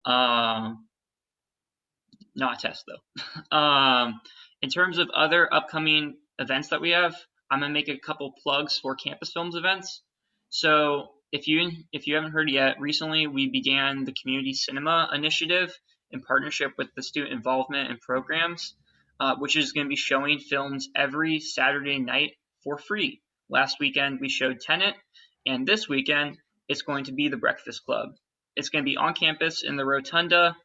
Um, Not a test though. In terms of other upcoming events that we have, I'm gonna make a couple plugs for Campus Films events. So if you haven't heard yet, recently we began the Community Cinema Initiative in partnership with the Student Involvement and Programs, which is going to be showing films every Saturday night for free. Last weekend we showed Tenet, and this weekend it's going to be The Breakfast Club. It's going to be on campus in the Rotunda.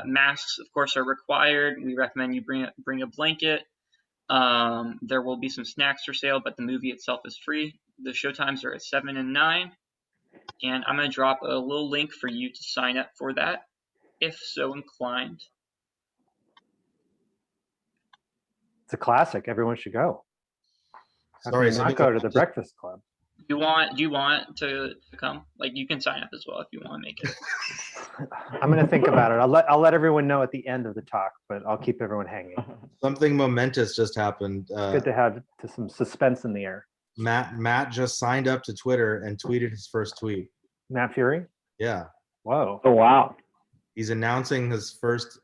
Masks, of course, are required. We recommend you bring a blanket. There will be some snacks for sale, but the movie itself is free. The show times are at 7 and 9. And I'm going to drop a little link for you to sign up for that, if so inclined. It's a classic. Everyone should go. How Sorry, can you not go to the Breakfast Club? Do you want to come? Like, you can sign up as well if you want to make it. I'm going to think about it. I'll let everyone know at the end of the talk, but I'll keep everyone hanging. Something momentous just happened. It's good to have some suspense in the air. Matt just signed up to Twitter and tweeted his first tweet. Matt Fury? Yeah. Whoa. Oh, wow. He's announcing his first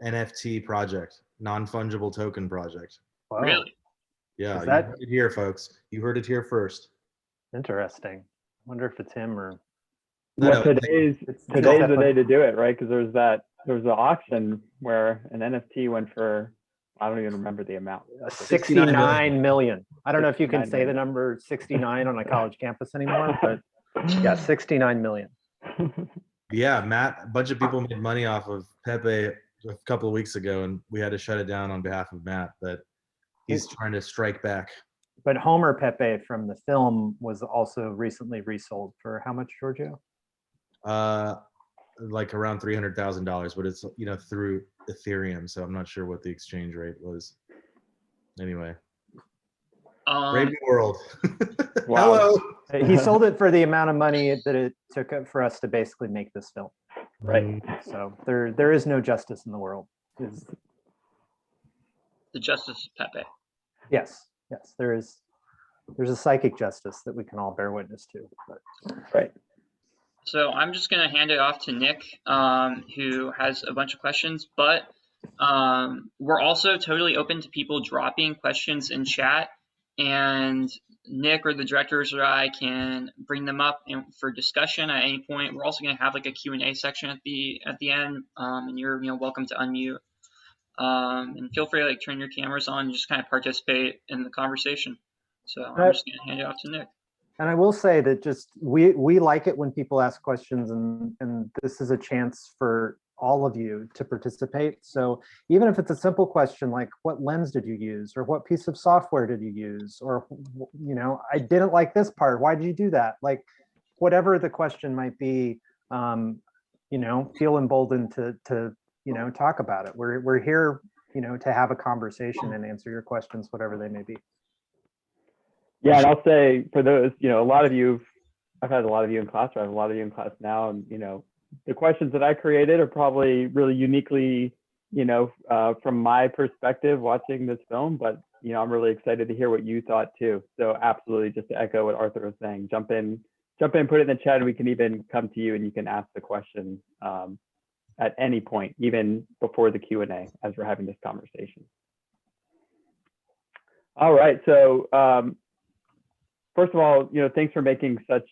NFT project, non-fungible token project. Whoa. Really? Yeah, you heard it here, folks. You heard it here first. Interesting. I wonder if it's him or. Well, today's the day to do it, right? Because there's the auction where an NFT went for, I don't even remember the amount. 69 million. I don't know if you can say the number 69 on a college campus anymore, but yeah, 69 million. Yeah, Matt, a bunch of people made money off of Pepe a couple of weeks ago, and we had to shut it down on behalf of Matt, but he's trying to strike back. But Homer Pepe from the film was also recently resold for how much, Giorgio? Like around $300,000, but it's, you know, through Ethereum, so I'm not sure what the exchange rate was. Anyway, brave new world. Wow. Hello. He sold it for the amount of money that it took for us to basically make this film. Right. So there is no justice in the world. The justice is Pepe. Yes, there's a psychic justice that we can all bear witness to. But. Right. So I'm just going to hand it off to Nick, who has a bunch of questions, but we're also totally open to people dropping questions in chat, and Nick or the directors or I can bring them up for discussion at any point. We're also going to have like a Q&A section at the end, and you're welcome to unmute. And feel free to like turn your cameras on and just kind of participate in the conversation. So I'm just going to hand it off to Nick. And I will say that just we like it when people ask questions, and this is a chance for all of you to participate. So even if it's a simple question like what lens did you use, or what piece of software did you use, or I didn't like this part, why did you do that? Like whatever the question might be, feel emboldened to talk about it. We're here to have a conversation and answer your questions, whatever they may be. Yeah, and I'll say for those, a lot of you, I've had a lot of you in class, or I have a lot of you in class now, and the questions that I created are probably really uniquely, from my perspective watching this film, but I'm really excited to hear what you thought too. So absolutely, just to echo what Arthur was saying, jump in, put it in the chat, and we can even come to you and you can ask the question at any point, even before the Q&A as we're having this conversation. All right, so first of all, thanks for making such,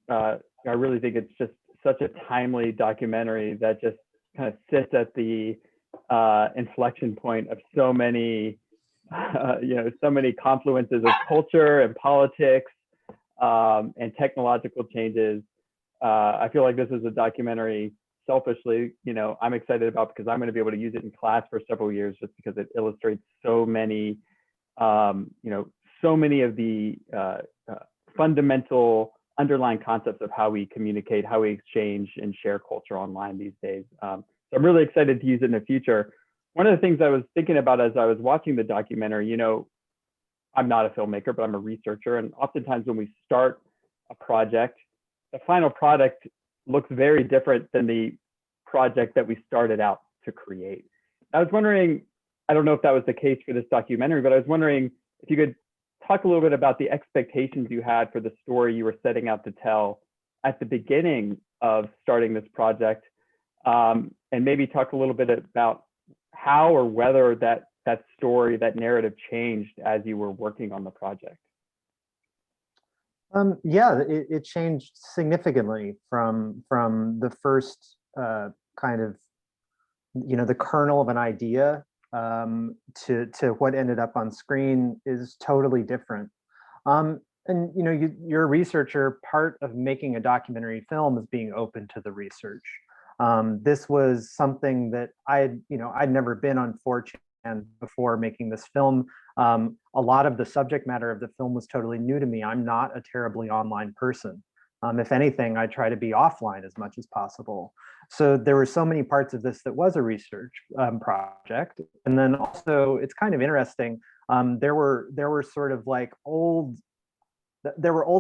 I really think it's just such a timely documentary that just kind of sits at the inflection point of so many, so many confluences of culture and politics and technological changes. I feel like this is a documentary, selfishly, I'm excited about because I'm going to be able to use it in class for several years, just because it illustrates so many, so many of the fundamental underlying concepts of how we communicate, how we exchange and share culture online these days. So I'm really excited to use it in the future. One of the things I was thinking about as I was watching the documentary, I'm not a filmmaker, but I'm a researcher. And oftentimes when we start a project, the final product looks very different than the project that we started out to create. I was wondering, I don't know if that was the case for this documentary, but I was wondering if you could talk a little bit about the expectations you had for the story you were setting out to tell at the beginning of starting this project, and maybe talk a little bit about how or whether that story, that narrative changed as you were working on the project. Yeah, it changed significantly from the first kind of, the kernel of an idea to what ended up on screen is totally different. And you're a researcher. Part of making a documentary film is being open to the research. This was something that I'd never been on 4chan before making this film. A lot of the subject matter of the film was totally new to me. I'm not a terribly online person. If anything, I try to be offline as much as possible. So there were so many parts of this that was a research project. And then also, it's kind of interesting. There were sort of like old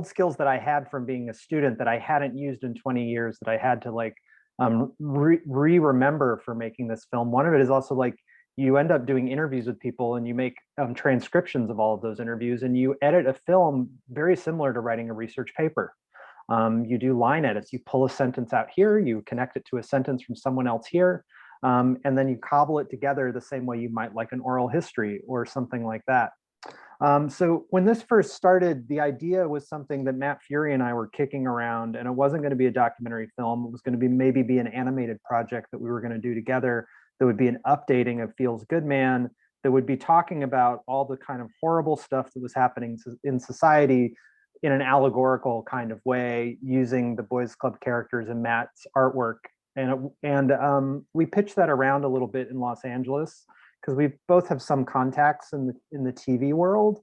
skills that I had from being a student that I hadn't used in 20 years that I had to like remember for making this film. One of it is also like you end up doing interviews with people and you make transcriptions of all of those interviews and you edit a film very similar to writing a research paper. You do line edits, you pull a sentence out here, you connect it to a sentence from someone else here, and then you cobble it together the same way you might like an oral history or something like that. So when this first started, the idea was something that Matt Fury and I were kicking around, and it wasn't going to be a documentary film. It was going to be maybe an animated project that we were going to do together. That would be an updating of Feels Good Man, that would be talking about all the kind of horrible stuff that was happening in society in an allegorical kind of way, using the Boys Club characters and Matt's artwork. And we pitched that around a little bit in Los Angeles, because we both have some contacts in the TV world.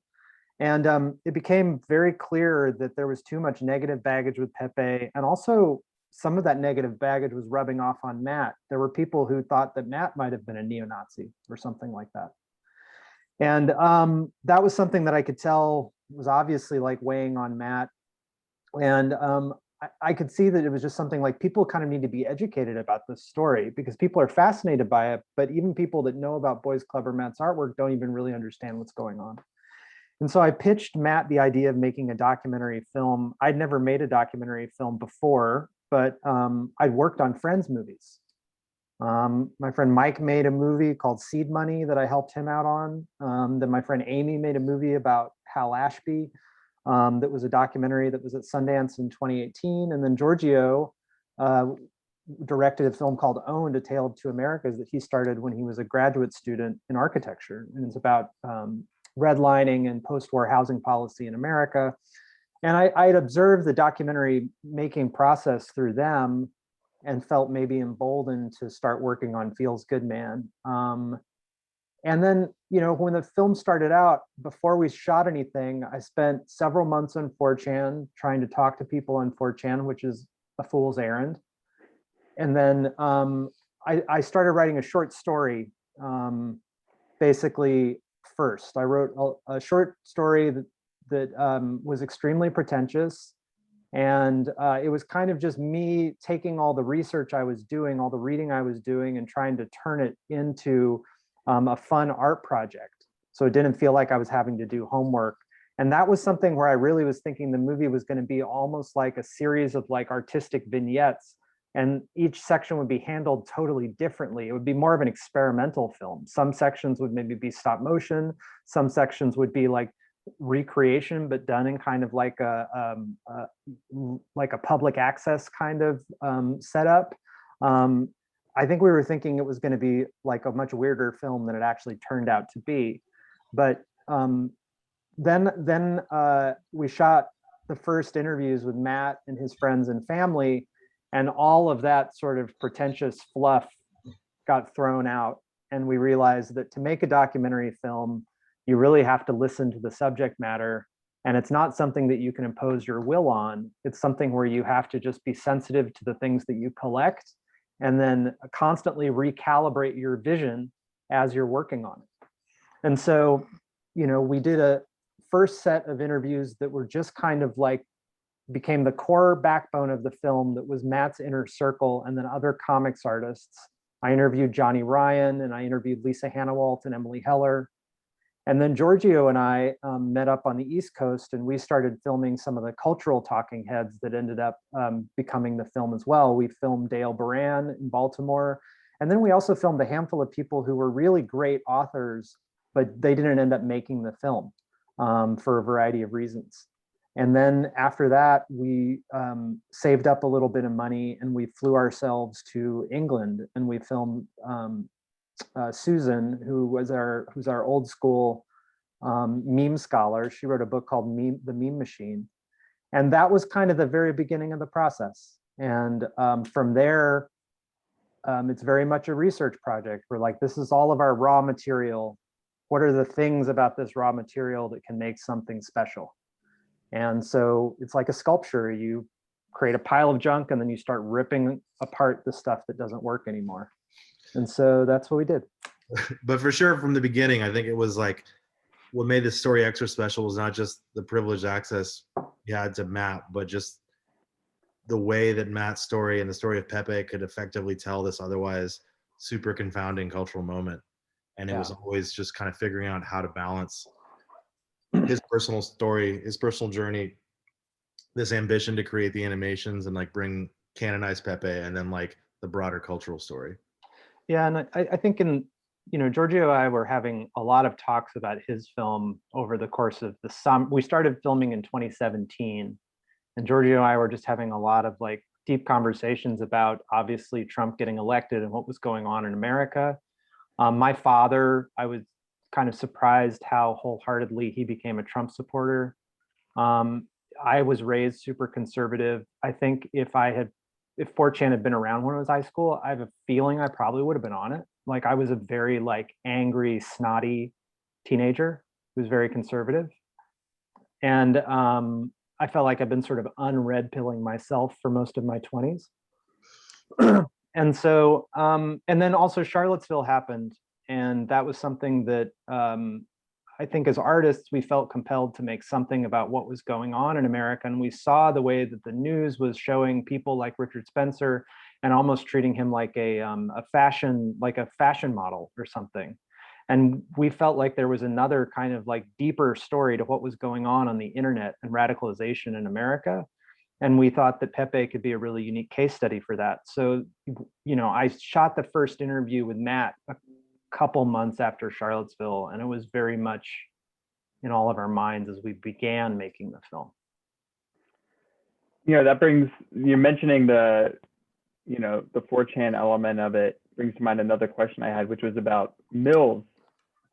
And it became very clear that there was too much negative baggage with Pepe. And also some of that negative baggage was rubbing off on Matt. There were people who thought that Matt might have been a neo-Nazi or something like that. And that was something that I could tell was obviously like weighing on Matt. And I could see that it was just something like people kind of need to be educated about this story because people are fascinated by it, but even people that know about Boys Club or Matt's artwork don't even really understand what's going on. And so I pitched Matt the idea of making a documentary film. I'd never made a documentary film before, but I'd worked on Friends movies. My friend Mike made a movie called Seed Money that I helped him out on. Then my friend Amy made a movie about Hal Ashby. That was a documentary that was at Sundance in 2018. And then Giorgio directed a film called Owned, A Tale of Two Americas that he started when he was a graduate student in architecture. And it's about redlining and post-war housing policy in America. And I had observed the documentary making process through them and felt maybe emboldened to start working on Feels Good Man. And then, when the film started out, before we shot anything, I spent several months on 4chan trying to talk to people on 4chan, which is a fool's errand. And then I started writing a short story, basically first. I wrote a short story that was extremely pretentious. And it was kind of just me taking all the research I was doing, all the reading I was doing, and trying to turn it into a fun art project. So it didn't feel like I was having to do homework. And that was something where I really was thinking the movie was going to be almost like a series of like artistic vignettes. And each section would be handled totally differently. It would be more of an experimental film. Some sections would maybe be stop motion. Some sections would be like recreation, but done in kind of like a public access kind of setup. I think we were thinking it was going to be like a much weirder film than it actually turned out to be. But then we shot the first interviews with Matt and his friends and family, and all of that sort of pretentious fluff got thrown out. And we realized that to make a documentary film, you really have to listen to the subject matter. And it's not something that you can impose your will on. It's something where you have to just be sensitive to the things that you collect and then constantly recalibrate your vision as you're working on it. And so, we did a first set of interviews that were just kind of like became the core backbone of the film that was Matt's inner circle and then other comics artists. I interviewed Johnny Ryan and I interviewed Lisa Hannawalt and Emily Heller. And then Giorgio and I met up on the East Coast, and we started filming some of the cultural talking heads that ended up becoming the film as well. We filmed Dale Baran in Baltimore. And then we also filmed a handful of people who were really great authors, but they didn't end up making the film for a variety of reasons. And then after that, we saved up a little bit of money and we flew ourselves to England, and we filmed Susan, who's our old school meme scholar. She wrote a book called The Meme Machine. And that was kind of the very beginning of the process. And from there, it's very much a research project. We're like, this is all of our raw material. What are the things about this raw material that can make something special? And so it's like a sculpture. You create a pile of junk and then you start ripping apart the stuff that doesn't work anymore. And so that's what we did. But for sure, from the beginning, I think it was like what made this story extra special was not just the privileged access you had to Matt, but just the way that Matt's story and the story of Pepe could effectively tell this otherwise super confounding cultural moment. And it was always just kind of figuring out how to balance his personal story, his personal journey, this ambition to create the animations and like bring canonized Pepe, and then like the broader cultural story. Yeah, and I think Giorgio and I were having a lot of talks about his film over the course of the summer. We started filming in 2017, and Giorgio and I were just having a lot of like deep conversations about obviously Trump getting elected and what was going on in America. My father, I was kind of surprised how wholeheartedly he became a Trump supporter. I was raised super conservative. I think if 4chan had been around when I was high school, I have a feeling I probably would have been on it. Like I was a very like angry, snotty teenager who was very conservative. And I felt like I've been sort of unred pilling myself for most of my 20s. And so, and then also Charlottesville happened. And that was something that I think as artists, we felt compelled to make something about what was going on in America. And we saw the way that the news was showing people like Richard Spencer and almost treating him like a fashion model or something. And we felt like there was another kind of like deeper story to what was going on the internet and radicalization in America. And we thought that Pepe could be a really unique case study for that. So, I shot the first interview with Matt a couple months after Charlottesville, and it was very much in all of our minds as we began making the film. That brings you mentioning the 4chan element of it brings to mind another question I had, which was about Mills,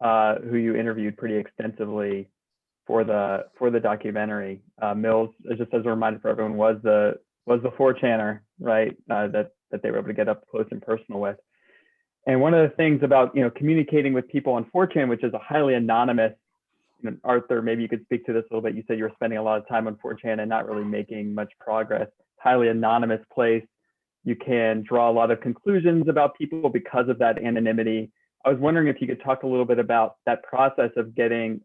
who you interviewed pretty extensively for the documentary. Mills, just as a reminder for everyone, was the 4chaner, right? That they were able to get up close and personal with. And one of the things about communicating with people on 4chan, which is a highly anonymous, Arthur, maybe you could speak to this a little bit. You said you were spending a lot of time on 4chan and not really making much progress. Highly anonymous place. You can draw a lot of conclusions about people because of that anonymity. I was wondering if you could talk a little bit about that process of getting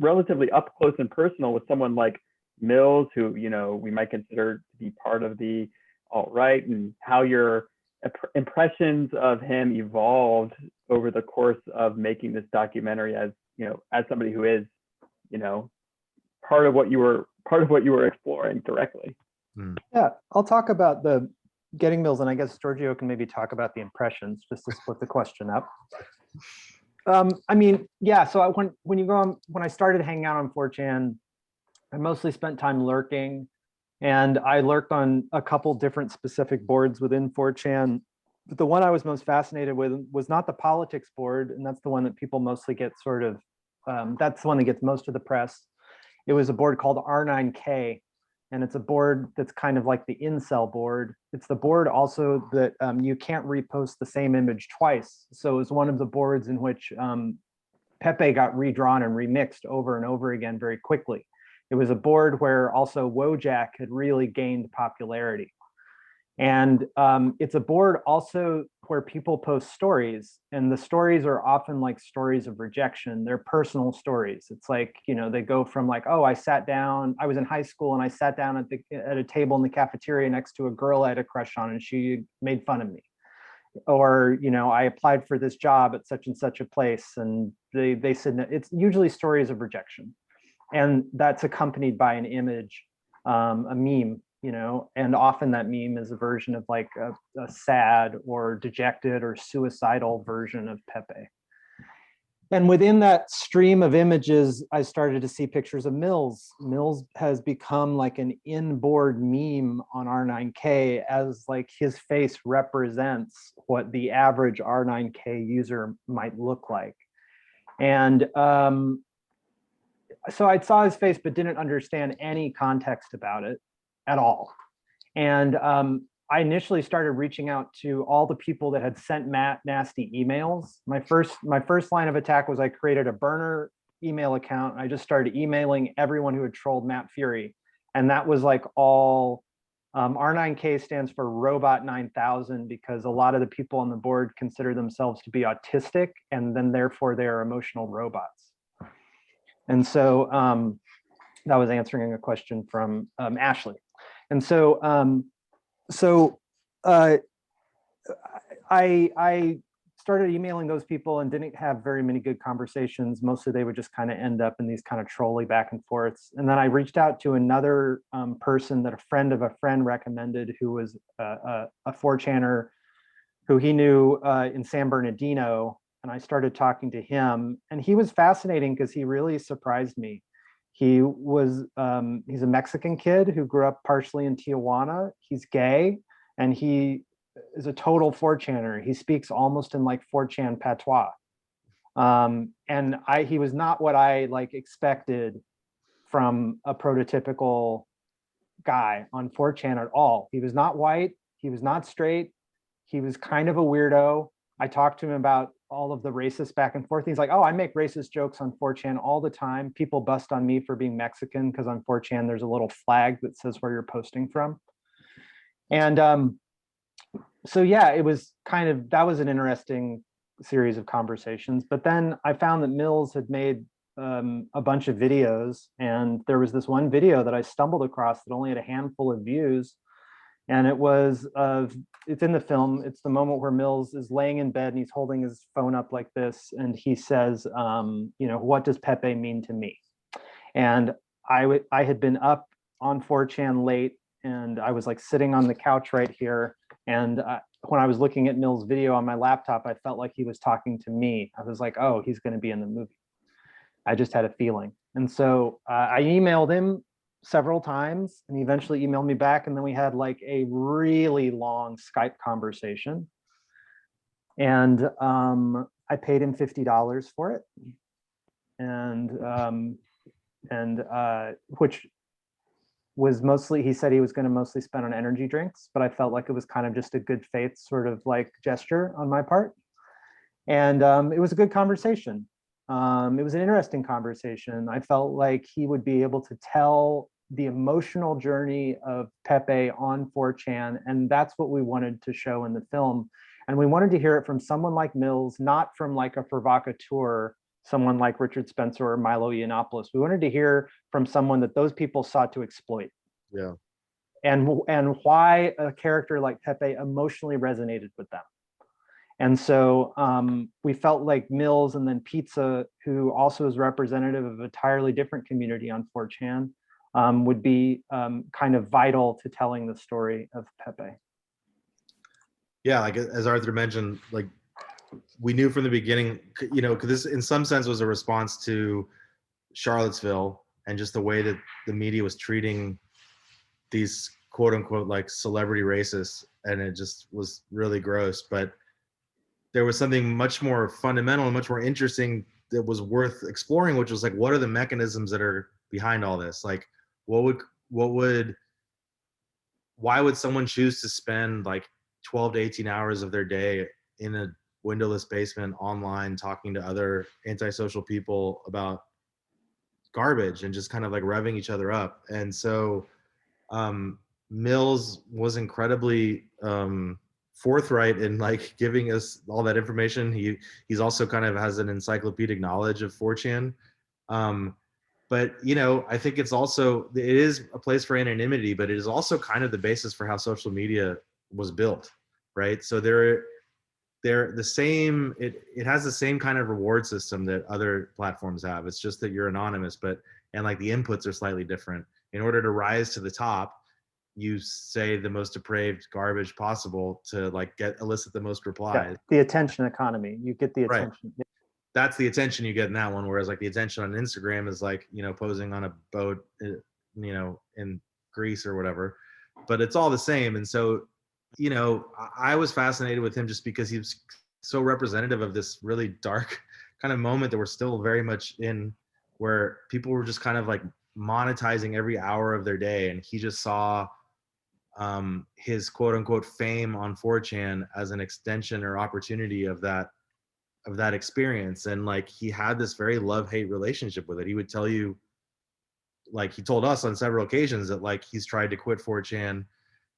relatively up close and personal with someone like Mills, who we might consider to be part of the alt-right, and how your impressions of him evolved over the course of making this documentary, as somebody who is part of what you were exploring directly. Yeah, I'll talk about the getting Mills, and I guess Giorgio can maybe talk about the impressions, just to split the question up. So when I started hanging out on 4chan, I mostly spent time lurking, and I lurked on a couple different specific boards within 4chan. But the one I was most fascinated with was not the politics board, and that's the one that people mostly get that's the one that gets most of the press. It was a board called R9K, and it's a board that's kind of like the incel board. It's the board also that you can't repost the same image twice. So it was one of the boards in which Pepe got redrawn and remixed over and over again very quickly. It was a board where also Wojak had really gained popularity. And it's a board also where people post stories, and the stories are often like stories of rejection. They're personal stories. It's like, they go from like, oh, I was in high school and I sat down at a table in the cafeteria next to a girl I had a crush on and she made fun of me. or, you know, I applied for this job at such and such a place, and they said no. It's usually stories of rejection, and that's accompanied by an image, a meme, you know, and often that meme is a version of like a sad or dejected or suicidal version of Pepe. And within that stream of images, I started to see pictures of Mills. Mills has become like an inboard meme on R9K, as like his face represents what the average R9K user might look like. And so I saw his face, but didn't understand any context about it at all. And I initially started reaching out to all the people that had sent Matt nasty emails. My first line of attack was I created a burner email account. I just started emailing everyone who had trolled Matt Fury. And that was like all, R9K stands for Robot 9000, because a lot of the people on the board consider themselves to be autistic, and then therefore they are emotional robots. And so that was answering a question from Ashley. And so, I started emailing those people and didn't have very many good conversations. Mostly they would just kind of end up in these kind of trolly back and forths. And then I reached out to another person that a friend of a friend recommended, who was a 4chaner who he knew in San Bernardino. And I started talking to him, and he was fascinating because he really surprised me. He was, he's a Mexican kid who grew up partially in Tijuana. He's gay, and he is a total 4chaner. He speaks almost in like 4chan patois. And he was not what I like expected from a prototypical guy on 4chan at all. He was not white. He was not straight. He was kind of a weirdo. I talked to him about all of the racist back and forth. He's like, oh, I make racist jokes on 4chan all the time. People bust on me for being Mexican because on 4chan there's a little flag that says where you're posting from. And so yeah, it was kind of, that was an interesting series of conversations. But then I found that Mills had made a bunch of videos, and there was this one video that I stumbled across that only had a handful of views. And it was it's in the film. It's the moment where Mills is laying in bed and he's holding his phone up like this, and he says, you know, what does Pepe mean to me? And I had been up on 4chan late, and I was like sitting on the couch right here. And when I was looking at Mills' video on my laptop, I felt like he was talking to me. I was like, oh, he's going to be in the movie. I just had a feeling. And so I emailed him several times, and he eventually emailed me back, and then we had like a really long Skype conversation, and I paid him $50 for it, and which was mostly, he said he was going to mostly spend on energy drinks, but I felt like it was kind of just a good faith sort of like gesture on my part. And it was a good conversation. It was an interesting conversation. I felt like he would be able to tell the emotional journey of Pepe on 4chan, and that's what we wanted to show in the film. And we wanted to hear it from someone like Mills, not from like a provocateur, someone like Richard Spencer or Milo Yiannopoulos. We wanted to hear from someone that those people sought to exploit. Yeah. And why a character like Pepe emotionally resonated with them. And so we felt like Mills, and then Pizza, who also is representative of an entirely different community on 4chan, would be kind of vital to telling the story of Pepe. Yeah, like as Arthur mentioned, like we knew from the beginning, you know, because this in some sense was a response to Charlottesville and just the way that the media was treating these quote unquote like celebrity racists, and it just was really gross. But there was something much more fundamental and much more interesting that was worth exploring, which was like, what are the mechanisms that are behind all this? Like, why would someone choose to spend like 12 to 18 hours of their day in a windowless basement online talking to other antisocial people about garbage and just kind of like revving each other up? And so Mills was incredibly forthright in like giving us all that information. He's also kind of has an encyclopedic knowledge of 4chan. But you know, I think it is a place for anonymity, but it is also kind of the basis for how social media was built, right? So they're the same. It has the same kind of reward system that other platforms have. It's just that you're anonymous, and like the inputs are slightly different. In order to rise to the top, you say the most depraved garbage possible to like elicit the most replies. Yeah, the attention economy. You get the Right. attention. That's the attention you get in that one. Whereas like the attention on Instagram is like, posing on a boat, in Greece or whatever, but it's all the same. And so, I was fascinated with him just because he was so representative of this really dark kind of moment that we're still very much in, where people were just kind of like monetizing every hour of their day. And he just saw his quote unquote fame on 4chan as an extension or opportunity of that experience. And like he had this very love-hate relationship with it. He would tell you, like he told us on several occasions, that like he's tried to quit 4chan,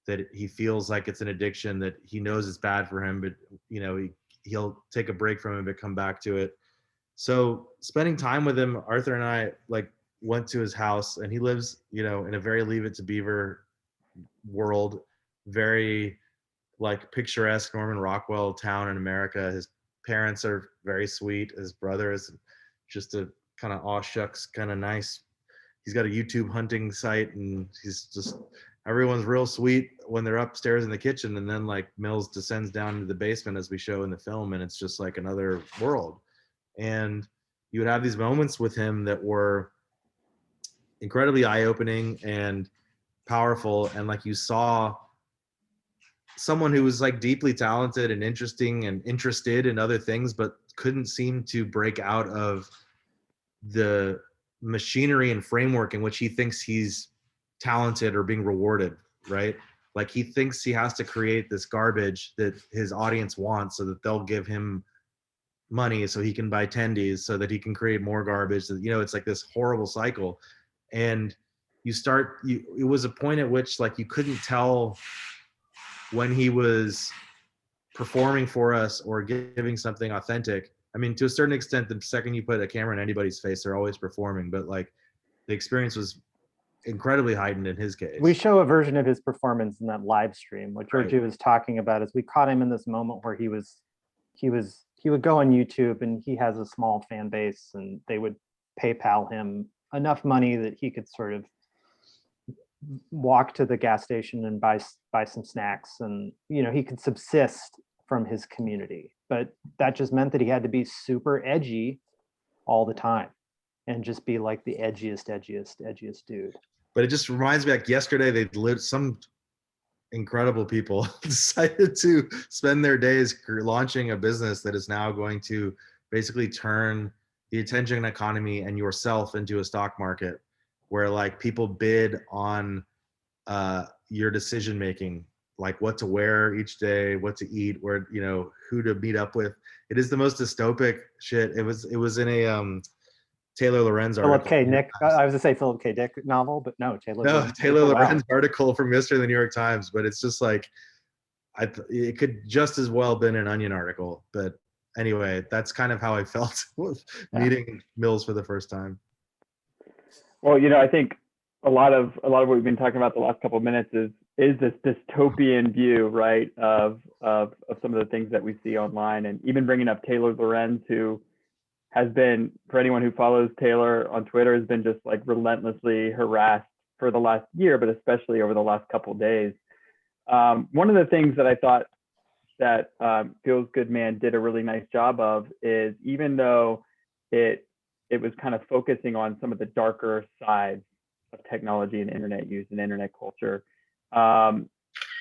that he feels like it's an addiction, that he knows it's bad for him, but he'll take a break from it but come back to it. So spending time with him, Arthur and I like went to his house, and he lives in a very Leave It to Beaver world, very like picturesque Norman Rockwell town in America. His parents are very sweet. His brother is just a kind of aw shucks kind of nice. He's got a YouTube hunting site, and he's just, everyone's real sweet when they're upstairs in the kitchen, and then like Mills descends down into the basement as we show in the film, and it's just like another world. And you would have these moments with him that were incredibly eye-opening and powerful, and like you saw someone who was like deeply talented and interesting and interested in other things, but couldn't seem to break out of the machinery and framework in which he thinks he's talented or being rewarded, right? Like he thinks he has to create this garbage that his audience wants so that they'll give him money so he can buy tendies so that he can create more garbage. It's like this horrible cycle. And it was a point at which like you couldn't tell when he was performing for us or giving something authentic. I mean, to a certain extent, the second you put a camera in anybody's face, they're always performing, but like the experience was incredibly heightened in his case. We show a version of his performance in that live stream. What Giorgio was talking about is we caught him in this moment where he would go on YouTube, and he has a small fan base, and they would PayPal him enough money that he could sort of walk to the gas station and buy some snacks, and he could subsist from his community. But that just meant that he had to be super edgy all the time and just be like the edgiest dude. But it just reminds me, like yesterday, some incredible people decided to spend their days launching a business that is now going to basically turn the attention economy and yourself into a stock market, where like people bid on your decision making, like what to wear each day, what to eat, where who to meet up with. It is the most dystopic shit. It was in a Taylor Lorenz article. Philip K. Dick. I was gonna say Philip K. Dick novel, but no, Taylor. Taylor Lorenz article from yesterday in the New York Times. But it's just like, it could just as well been an Onion article. But anyway, that's kind of how I felt meeting Mills for the first time. Well, I think a lot of what we've been talking about the last couple of minutes is this dystopian view, right, of some of the things that we see online, and even bringing up Taylor Lorenz, who has been, for anyone who follows Taylor on Twitter, has been just like relentlessly harassed for the last year, but especially over the last couple of days. One of the things that I thought that Feels Good Man did a really nice job of is, even though it was kind of focusing on some of the darker sides of technology and internet use and internet culture,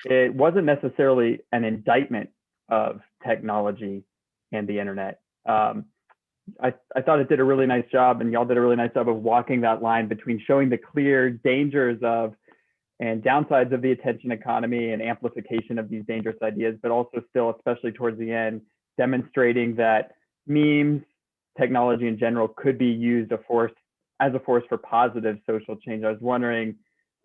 it wasn't necessarily an indictment of technology and the internet. I thought it did a really nice job, and y'all did a really nice job of walking that line between showing the clear dangers of and downsides of the attention economy and amplification of these dangerous ideas, but also still, especially towards the end, demonstrating that memes, technology in general, could be used as a force for positive social change. I was wondering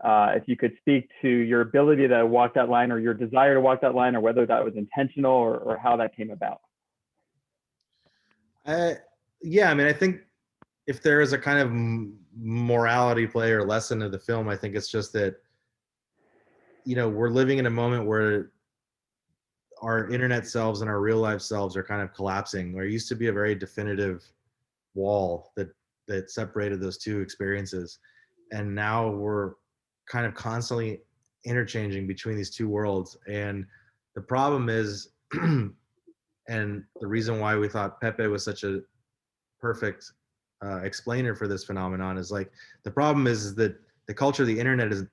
if you could speak to your ability to walk that line, or your desire to walk that line, or whether that was intentional, or how that came about. Yeah, I mean, I think if there is a kind of morality play or lesson of the film, I think it's just that, we're living in a moment where our internet selves and our real life selves are kind of collapsing. There used to be a very definitive wall that separated those two experiences, and now we're kind of constantly interchanging between these two worlds. And the problem is, and the reason why we thought Pepe was such a perfect explainer for this phenomenon is like, the problem is that the culture of the internet is,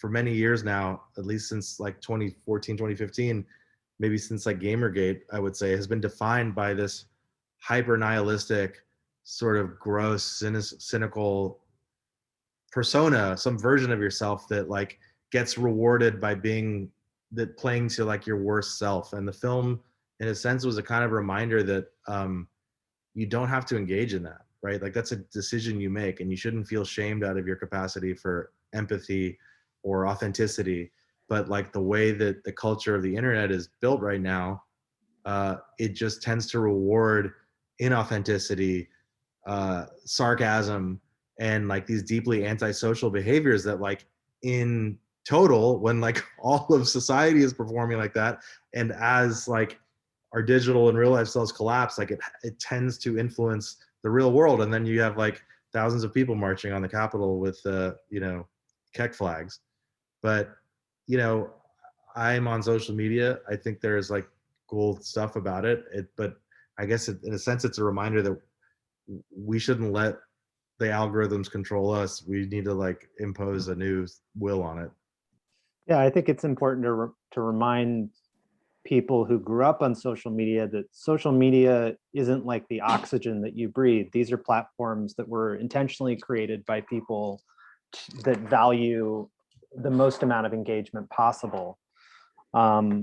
for many years now, at least since like 2014, 2015, maybe since like Gamergate, I would say, has been defined by this hyper nihilistic, sort of gross, cynical persona, some version of yourself that like gets rewarded by playing to like your worst self. And the film, in a sense, was a kind of reminder that you don't have to engage in that, right? Like, that's a decision you make, and you shouldn't feel shamed out of your capacity for empathy or authenticity. But like, the way that the culture of the internet is built right now, it just tends to reward inauthenticity, sarcasm, and like these deeply antisocial behaviors that, like, in total, when like all of society is performing like that, and as like our digital and real life selves collapse, like it tends to influence the real world. And then you have like thousands of people marching on the Capitol with Keck flags. But I'm on social media. I think there's like cool stuff about it. But I guess in a sense, it's a reminder that we shouldn't let the algorithms control us. We need to like impose a new will on it. Yeah, I think it's important to remind people who grew up on social media that social media isn't like the oxygen that you breathe. These are platforms that were intentionally created by people that value the most amount of engagement possible. But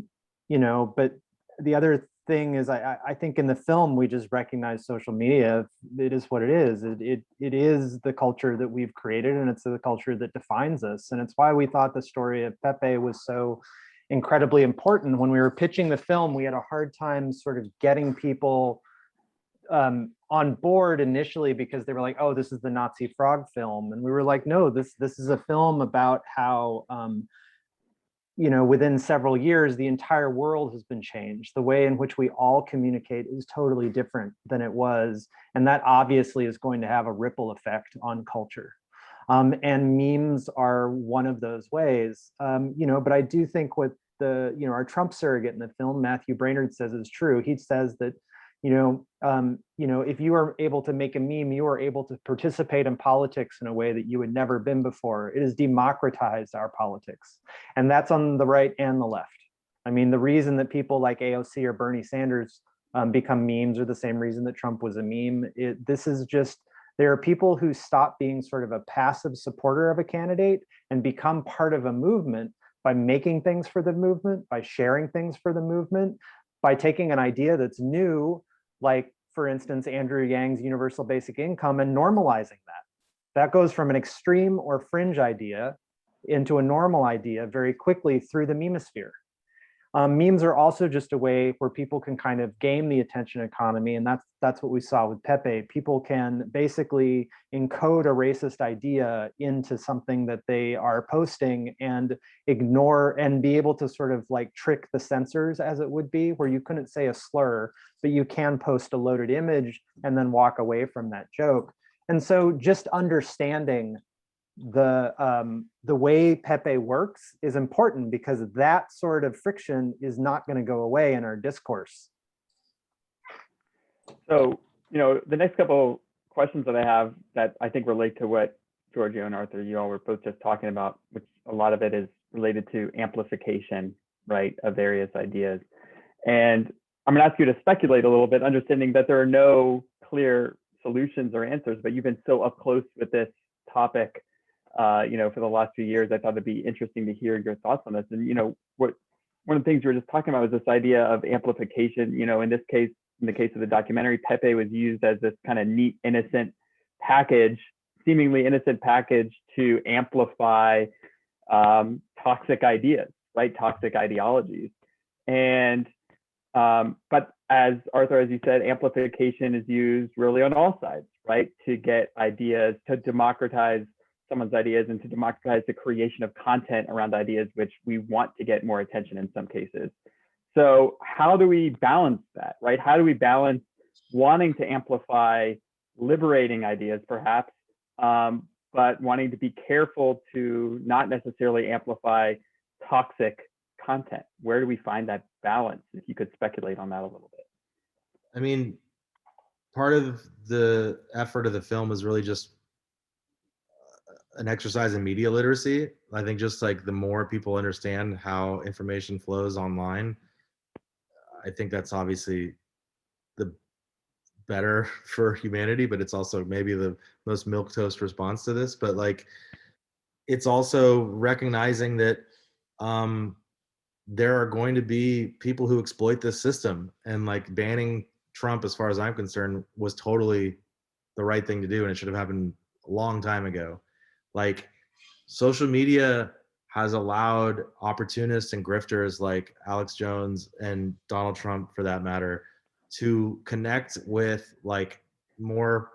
the other thing is, I think in the film, we just recognize social media. It is what it is. It is the culture that we've created, and it's the culture that defines us. And it's why we thought the story of Pepe was so incredibly important. When we were pitching the film, we had a hard time sort of getting people on board initially, because they were like, oh, this is the Nazi frog film. And we were like, no, this is a film about how within several years, the entire world has been changed. The way in which we all communicate is totally different than it was. And that obviously is going to have a ripple effect on culture. And memes are one of those ways. But I do think what our Trump surrogate in the film, Matthew Brainerd, says is true. He says that, if you are able to make a meme, you are able to participate in politics in a way that you had never been before. It has democratized our politics. And that's on the right and the left. I mean, the reason that people like AOC or Bernie Sanders become memes are the same reason that Trump was a meme. There are people who stop being sort of a passive supporter of a candidate and become part of a movement by making things for the movement, by sharing things for the movement, by taking an idea that's new, like, for instance, Andrew Yang's universal basic income, and normalizing that. That goes from an extreme or fringe idea into a normal idea very quickly through the memosphere. Memes are also just a way where people can kind of game the attention economy, and that's what we saw with Pepe. People can basically encode a racist idea into something that they are posting and ignore, and be able to sort of like trick the censors, as it would be, where you couldn't say a slur, but you can post a loaded image and then walk away from that joke. And so just understanding the way Pepe works is important, because that sort of friction is not going to go away in our discourse. So, the next couple questions that I have that I think relate to what Giorgio and Arthur, you all were both just talking about, which a lot of it is related to amplification, right, of various ideas. And I'm going to ask you to speculate a little bit, understanding that there are no clear solutions or answers, but you've been so up close with this topic for the last few years. I thought it'd be interesting to hear your thoughts on this. And, one of the things you were just talking about was this idea of amplification. In this case, in the case of the documentary, Pepe was used as this kind of neat, innocent package, seemingly innocent package to amplify toxic ideas, right? Toxic ideologies. And, but as Arthur, as you said, amplification is used really on all sides, right? To get ideas, to democratize someone's ideas, and to democratize the creation of content around ideas, which we want to get more attention in some cases. So how do we balance that, right? How do we balance wanting to amplify liberating ideas, perhaps, but wanting to be careful to not necessarily amplify toxic content? Where do we find that balance? If you could speculate on that a little bit. I mean, part of the effort of the film is really just an exercise in media literacy. I think just like the more people understand how information flows online, I think that's obviously the better for humanity, but it's also maybe the most milquetoast response to this. But like, it's also recognizing that there are going to be people who exploit this system, and like banning Trump, as far as I'm concerned, was totally the right thing to do, and it should have happened a long time ago. Like, social media has allowed opportunists and grifters like Alex Jones and Donald Trump, for that matter, to connect with like more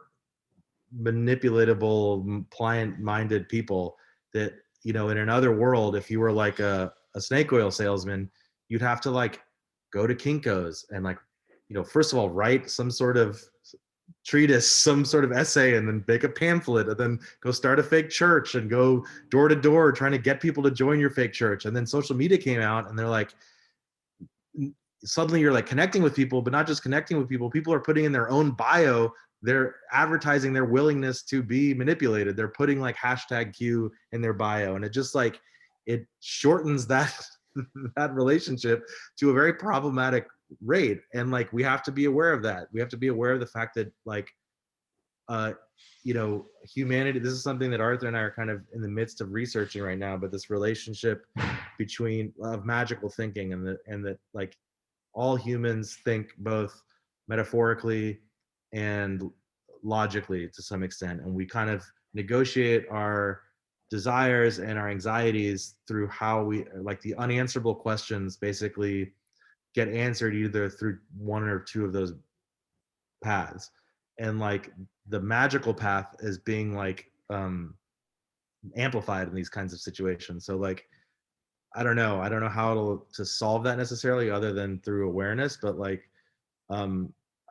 manipulatable, pliant-minded people that, you know, in another world, if you were like a snake oil salesman, you'd have to like go to Kinko's and like, you know, first of all, write some sort of treatise, some sort of essay, and then make a pamphlet, and then go start a fake church and go door to door trying to get people to join your fake church. And then social media came out, and they're like, suddenly you're like connecting with people, but not just connecting with people. People are putting in their own bio, they're advertising their willingness to be manipulated. They're putting like #Q in their bio, and it just like, it shortens that that relationship to a very problematic rate. And like, we have to be aware of that. We have to be aware of the fact that like, you know, humanity, this is something that Arthur and I are kind of in the midst of researching right now, but this relationship between magical thinking and that like all humans think both metaphorically and logically to some extent, and we kind of negotiate our desires and our anxieties through how we, like, the unanswerable questions basically get answered either through one or two of those paths. And like, the magical path is being like amplified in these kinds of situations. So like, I don't know how to solve that necessarily, other than through awareness, but like,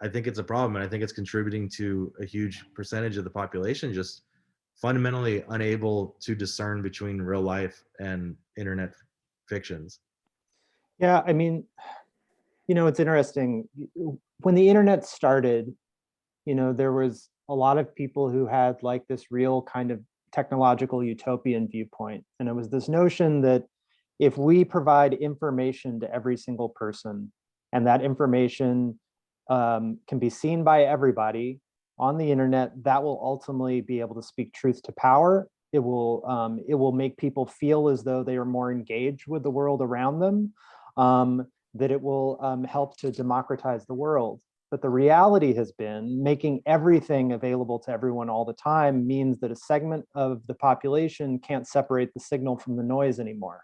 I think it's a problem, and I think it's contributing to a huge percentage of the population just fundamentally unable to discern between real life and internet fictions. Yeah, I mean, you know, it's interesting. When the internet started, you know, there was a lot of people who had like this real kind of technological utopian viewpoint. And it was this notion that if we provide information to every single person, and that information can be seen by everybody on the internet, that will ultimately be able to speak truth to power. It will make people feel as though they are more engaged with the world around them, that it will help to democratize the world. But the reality has been making everything available to everyone all the time means that a segment of the population can't separate the signal from the noise anymore.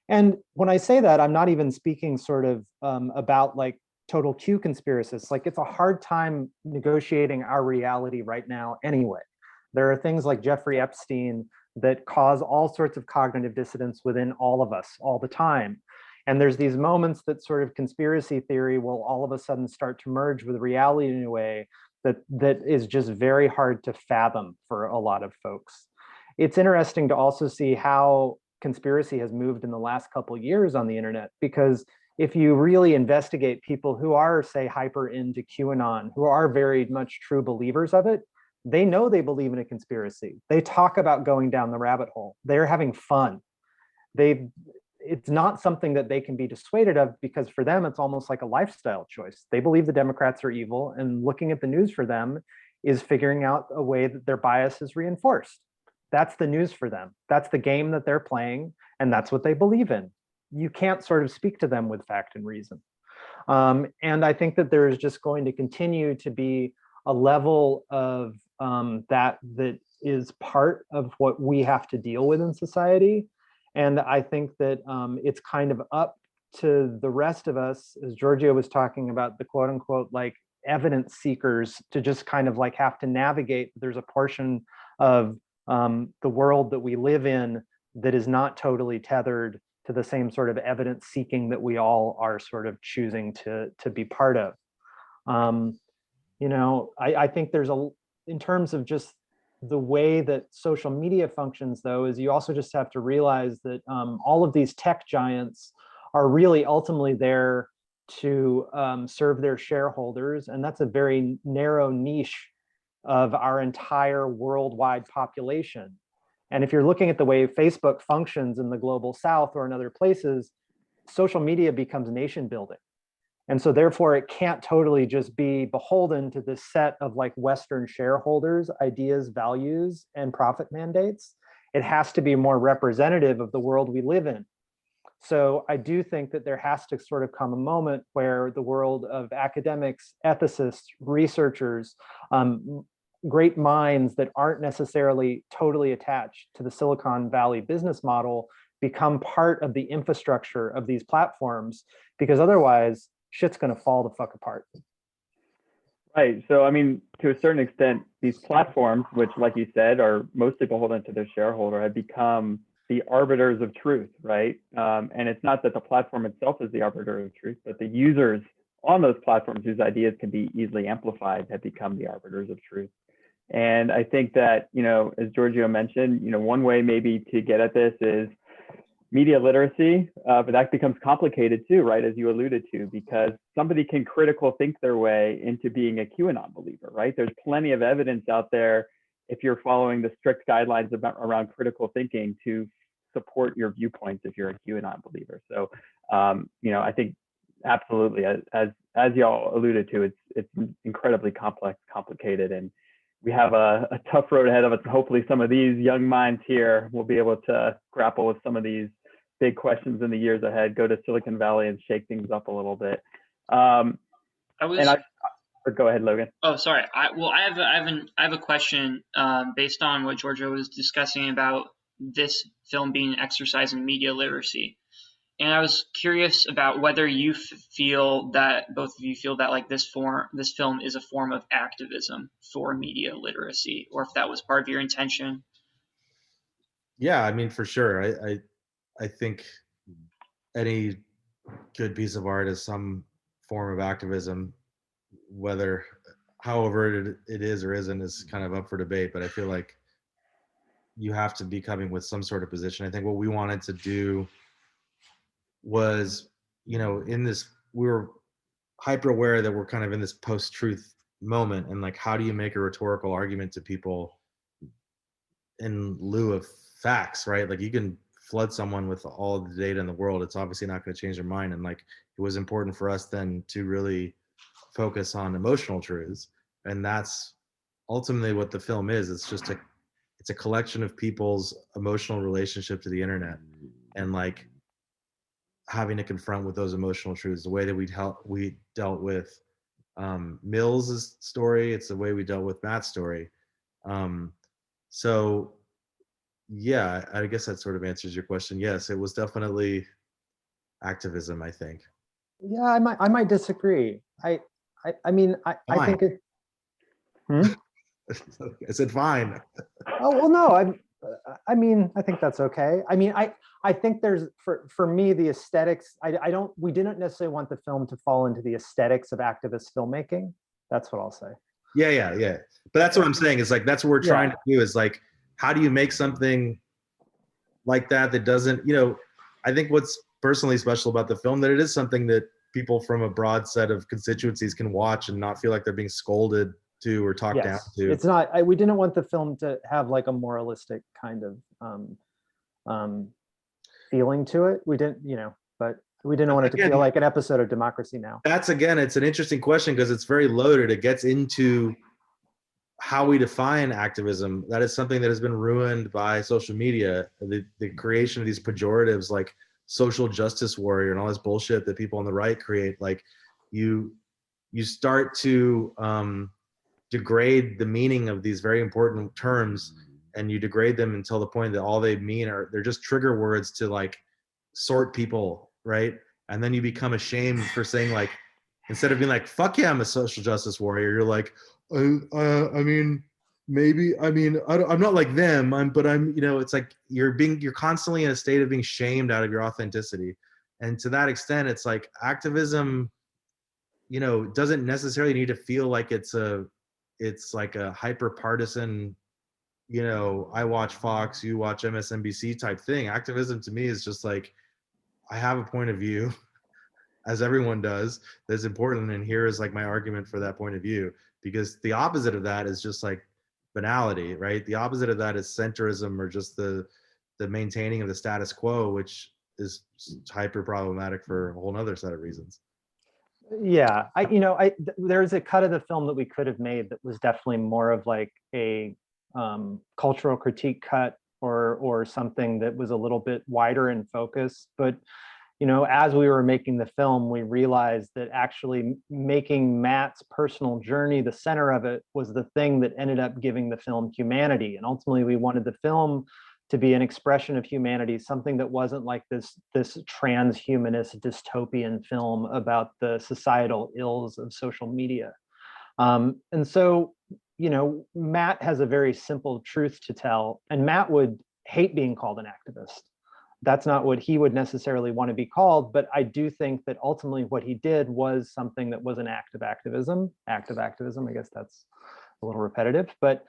And when I say that, I'm not even speaking sort of about like total Q conspiracists. Like, it's a hard time negotiating our reality right now anyway. There are things like Jeffrey Epstein that cause all sorts of cognitive dissonance within all of us all the time. And there's these moments that sort of conspiracy theory will all of a sudden start to merge with reality in a way that is just very hard to fathom for a lot of folks. It's interesting to also see how conspiracy has moved in the last couple of years on the internet, because if you really investigate people who are, say, hyper into QAnon, who are very much true believers of it, they know they believe in a conspiracy. They talk about going down the rabbit hole. They're having fun. It's not something that they can be dissuaded of, because for them, it's almost like a lifestyle choice. They believe the Democrats are evil, and looking at the news for them is figuring out a way that their bias is reinforced. That's the news for them. That's the game that they're playing, and that's what they believe in. You can't sort of speak to them with fact and reason. And I think that there is just going to continue to be a level of that is part of what we have to deal with in society. And I think that it's kind of up to the rest of us, as Giorgio was talking about, the quote unquote like evidence seekers, to just kind of like have to navigate. There's a portion of the world that we live in that is not totally tethered to the same sort of evidence seeking that we all are sort of choosing to be part of. I think there's in terms of just the way that social media functions, though, is you also just have to realize that all of these tech giants are really ultimately there to serve their shareholders. And that's a very narrow niche of our entire worldwide population. And if you're looking at the way Facebook functions in the global South or in other places, social media becomes nation building. And so therefore it can't totally just be beholden to this set of like Western shareholders, ideas, values, and profit mandates. It has to be more representative of the world we live in. So I do think that there has to sort of come a moment where the world of academics, ethicists, researchers, great minds that aren't necessarily totally attached to the Silicon Valley business model become part of the infrastructure of these platforms, because otherwise shit's going to fall the fuck apart. Right. So, I mean, to a certain extent, these platforms, which, like you said, are mostly beholden to their shareholder, have become the arbiters of truth, right? And it's not that the platform itself is the arbiter of truth, but the users on those platforms whose ideas can be easily amplified have become the arbiters of truth. And I think that, as Giorgio mentioned, one way maybe to get at this is media literacy, but that becomes complicated too, right? As you alluded to, because somebody can critical think their way into being a QAnon believer, right? There's plenty of evidence out there, if you're following the strict guidelines around critical thinking, to support your viewpoints if you're a QAnon believer. So, I think absolutely, as y'all alluded to, it's incredibly complex, complicated, and we have a tough road ahead of us. Hopefully some of these young minds here will be able to grapple with some of these big questions in the years ahead, go to Silicon Valley and shake things up a little bit. Go ahead, Logan. Oh, sorry. I have a question based on what Giorgio was discussing about this film being an exercise in media literacy. And I was curious about whether you feel that, both of you feel that like this film is a form of activism for media literacy, or if that was part of your intention. Yeah, I mean, for sure. I think any good piece of art is some form of activism, whether however it is or isn't is kind of up for debate, but I feel like you have to be coming with some sort of position. I think what we wanted to do was, in this, we were hyper aware that we're kind of in this post-truth moment, and like, how do you make a rhetorical argument to people in lieu of facts, right? Like, you can flood someone with all of the data in the world, it's obviously not going to change their mind. And like, it was important for us then to really focus on emotional truths, and that's ultimately what the film is. It's a collection of people's emotional relationship to the internet, and like having to confront with those emotional truths, the way that we dealt with Mills's story. It's the way we dealt with Matt's story. So yeah, I guess that sort of answers your question. Yes, it was definitely activism, I think. Yeah, I might disagree. I think it. I said fine. Oh well, no. I think that's okay. I think there's for me the aesthetics. We didn't necessarily want the film to fall into the aesthetics of activist filmmaking. That's what I'll say. Yeah. But that's what I'm saying. Is like, that's what we're trying to do. Is like, how do you make something like that doesn't, I think what's personally special about the film, that it is something that people from a broad set of constituencies can watch and not feel like they're being scolded to or talked down to. It's not, we didn't want the film to have like a moralistic kind of feeling to it. We didn't, but we didn't want it to feel like an episode of Democracy Now! That's, again, it's an interesting question because it's very loaded. It gets into how we define activism. That is something that has been ruined by social media, the creation of these pejoratives like social justice warrior and all this bullshit that people on the right create. Like, you start to degrade the meaning of these very important terms, and you degrade them until the point that all they mean they're just trigger words to like sort people, right? And then you become ashamed for saying, like, instead of being like, fuck yeah, I'm a social justice warrior, you're like, I mean, maybe, I mean, I'm not like them, but I'm, it's like you're constantly in a state of being shamed out of your authenticity. And to that extent, it's like activism, doesn't necessarily need to feel like it's like a hyper partisan, I watch Fox, you watch MSNBC type thing. Activism to me is just like, I have a point of view, as everyone does, that's important, and here is like my argument for that point of view. Because the opposite of that is just like banality, right? The opposite of that is centrism, or just the maintaining of the status quo, which is hyper problematic for a whole nother set of reasons. Yeah, there's a cut of the film that we could have made that was definitely more of like a cultural critique cut, or something that was a little bit wider in focus. But as we were making the film, we realized that actually making Matt's personal journey the center of it was the thing that ended up giving the film humanity. And ultimately, we wanted the film to be an expression of humanity, something that wasn't like this transhumanist dystopian film about the societal ills of social media. And so, Matt has a very simple truth to tell, and Matt would hate being called an activist. That's not what he would necessarily want to be called, but I do think that ultimately what he did was something that was an act of activism. Active activism, I guess that's a little repetitive, but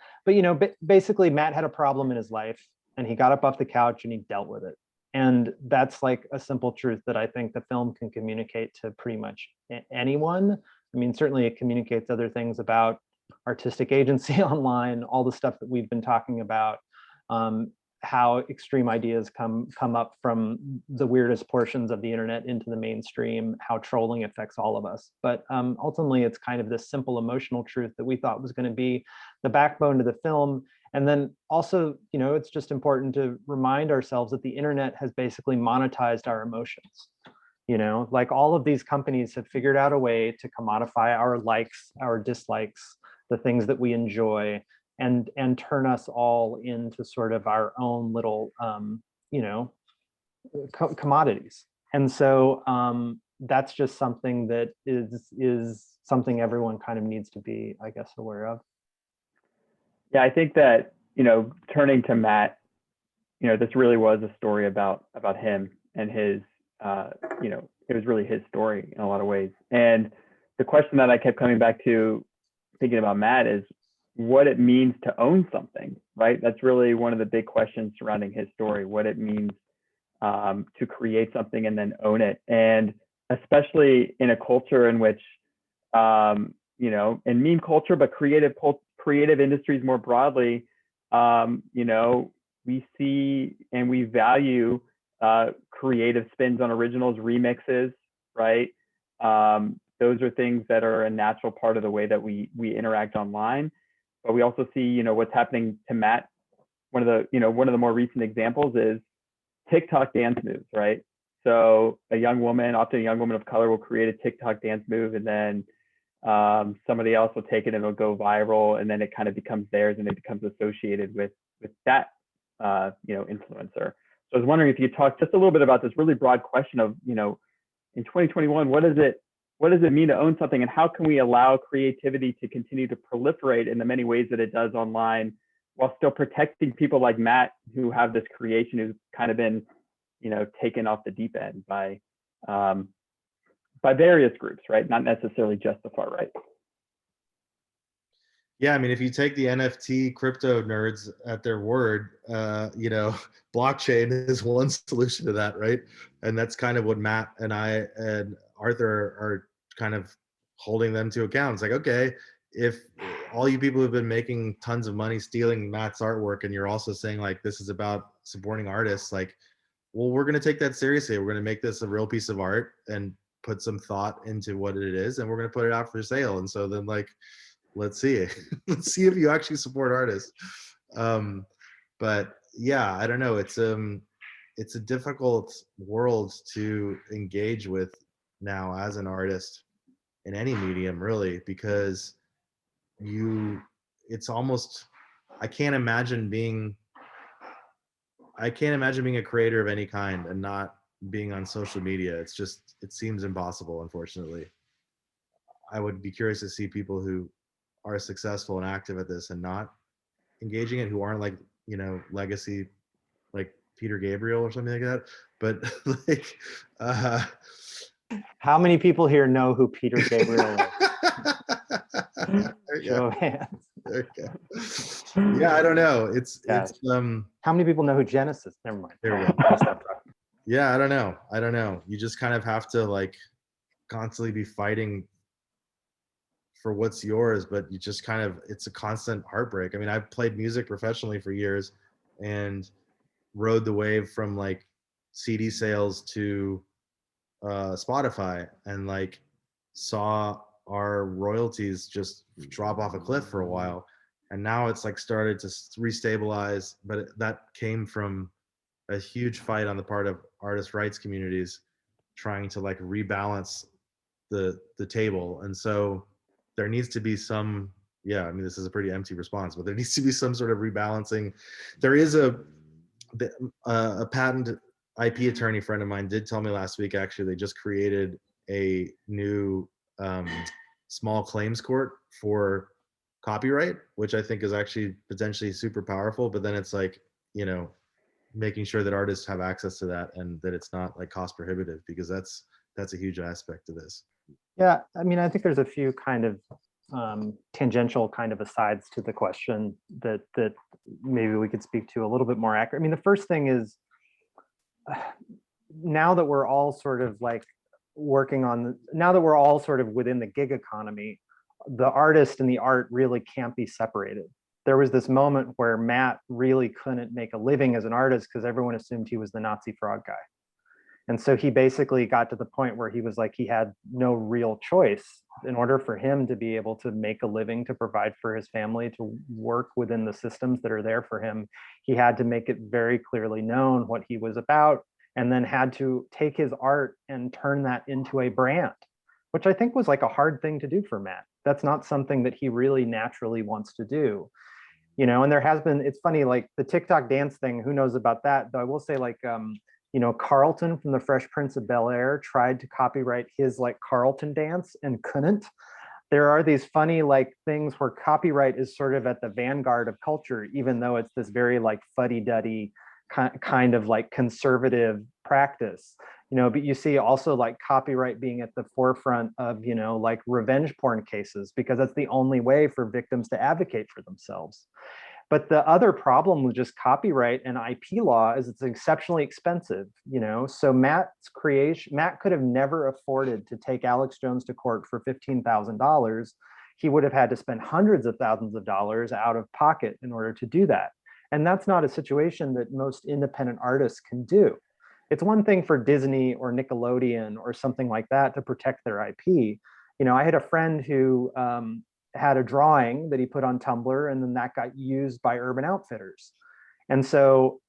basically Matt had a problem in his life, and he got up off the couch and he dealt with it. And that's like a simple truth that I think the film can communicate to pretty much anyone. I mean, certainly it communicates other things about artistic agency online, all the stuff that we've been talking about, how extreme ideas come up from the weirdest portions of the internet into the mainstream, how trolling affects all of us. But ultimately, it's kind of this simple emotional truth that we thought was going to be the backbone of the film. And then also, it's just important to remind ourselves that the internet has basically monetized our emotions. Like all of these companies have figured out a way to commodify our likes, our dislikes, the things that we enjoy, and turn us all into sort of our own little commodities. And so that's just something that is something everyone kind of needs to be, I guess, aware of. Yeah, I think that, turning to Matt, this really was a story about him and his, it was really his story in a lot of ways. And the question that I kept coming back to thinking about Matt is what it means to own something, right? That's really one of the big questions surrounding his story, what it means to create something and then own it. And especially in a culture in which, in meme culture, but creative industries more broadly, we see and we value creative spins on originals, remixes, right? Those are things that are a natural part of the way that we interact online. But we also see, what's happening to Matt. One of the more recent examples is TikTok dance moves, right? So often a young woman of color will create a TikTok dance move, and then somebody else will take it and it'll go viral, and then it kind of becomes theirs and it becomes associated with that influencer. So I was wondering if you could talk just a little bit about this really broad question of, in 2021, what does it mean to own something, and how can we allow creativity to continue to proliferate in the many ways that it does online, while still protecting people like Matt, who have this creation who's kind of been, taken off the deep end by various groups, right? Not necessarily just the far right. Yeah, I mean, if you take the NFT crypto nerds at their word, blockchain is one solution to that, right? And that's kind of what Matt and I and Arthur are kind of holding them to account. It's like, okay, if all you people who've been making tons of money stealing Matt's artwork, and you're also saying like this is about supporting artists, like, well, we're going to take that seriously. We're going to make this a real piece of art and put some thought into what it is, and we're going to put it out for sale. And so then, like, let's see let's see if you actually support artists. But yeah, I don't know, it's a difficult world to engage with now as an artist in any medium, really, because it's almost, I can't imagine being a creator of any kind and not being on social media. It seems impossible, unfortunately. I would be curious to see people who are successful and active at this and not. engaging it who aren't like, legacy, like Peter Gabriel or something like that. But like, How many people here know who Peter Gabriel is? Show of hands. Yeah, I don't know. It's How many people know who Genesis? Never mind. There we go. Yeah, I don't know. You just kind of have to like constantly be fighting for what's yours, but you just kind of, it's a constant heartbreak. I mean, I've played music professionally for years and rode the wave from like CD sales to Spotify, and like saw our royalties just drop off a cliff for a while. And now it's like started to restabilize, but that came from a huge fight on the part of artist rights communities trying to like rebalance the table. And so there needs to be some, yeah, I mean, this is a pretty empty response, but there needs to be some sort of rebalancing. There is a patent IP attorney friend of mine did tell me last week, actually, they just created a new small claims court for copyright, which I think is actually potentially super powerful. But then it's like, making sure that artists have access to that and that it's not like cost prohibitive, because that's a huge aspect of this. Yeah, I mean, I think there's a few kind of tangential kind of asides to the question that maybe we could speak to a little bit more accurate. I mean, the first thing is, now that we're all sort of like now that we're all sort of within the gig economy, the artist and the art really can't be separated. There was this moment where Matt really couldn't make a living as an artist because everyone assumed he was the Nazi frog guy. And so he basically got to the point where he was like, he had no real choice. In order for him to be able to make a living, to provide for his family, to work within the systems that are there for him, he had to make it very clearly known what he was about, and then had to take his art and turn that into a brand, which I think was like a hard thing to do for Matt. That's not something that he really naturally wants to do. And there has been, it's funny, like the TikTok dance thing, who knows about that? Though I will say, like, Carlton from the Fresh Prince of Bel-Air tried to copyright his like Carlton dance and couldn't. There are these funny like things where copyright is sort of at the vanguard of culture, even though it's this very like fuddy-duddy kind of like conservative practice. But you see also like copyright being at the forefront of, like revenge porn cases, because that's the only way for victims to advocate for themselves. But the other problem with just copyright and IP law is it's exceptionally expensive, So Matt could have never afforded to take Alex Jones to court for $15,000. He would have had to spend hundreds of thousands of dollars out of pocket in order to do that. And that's not a situation that most independent artists can do. It's one thing for Disney or Nickelodeon or something like that to protect their IP. I had a friend who had a drawing that he put on Tumblr, and then that got used by Urban Outfitters. And so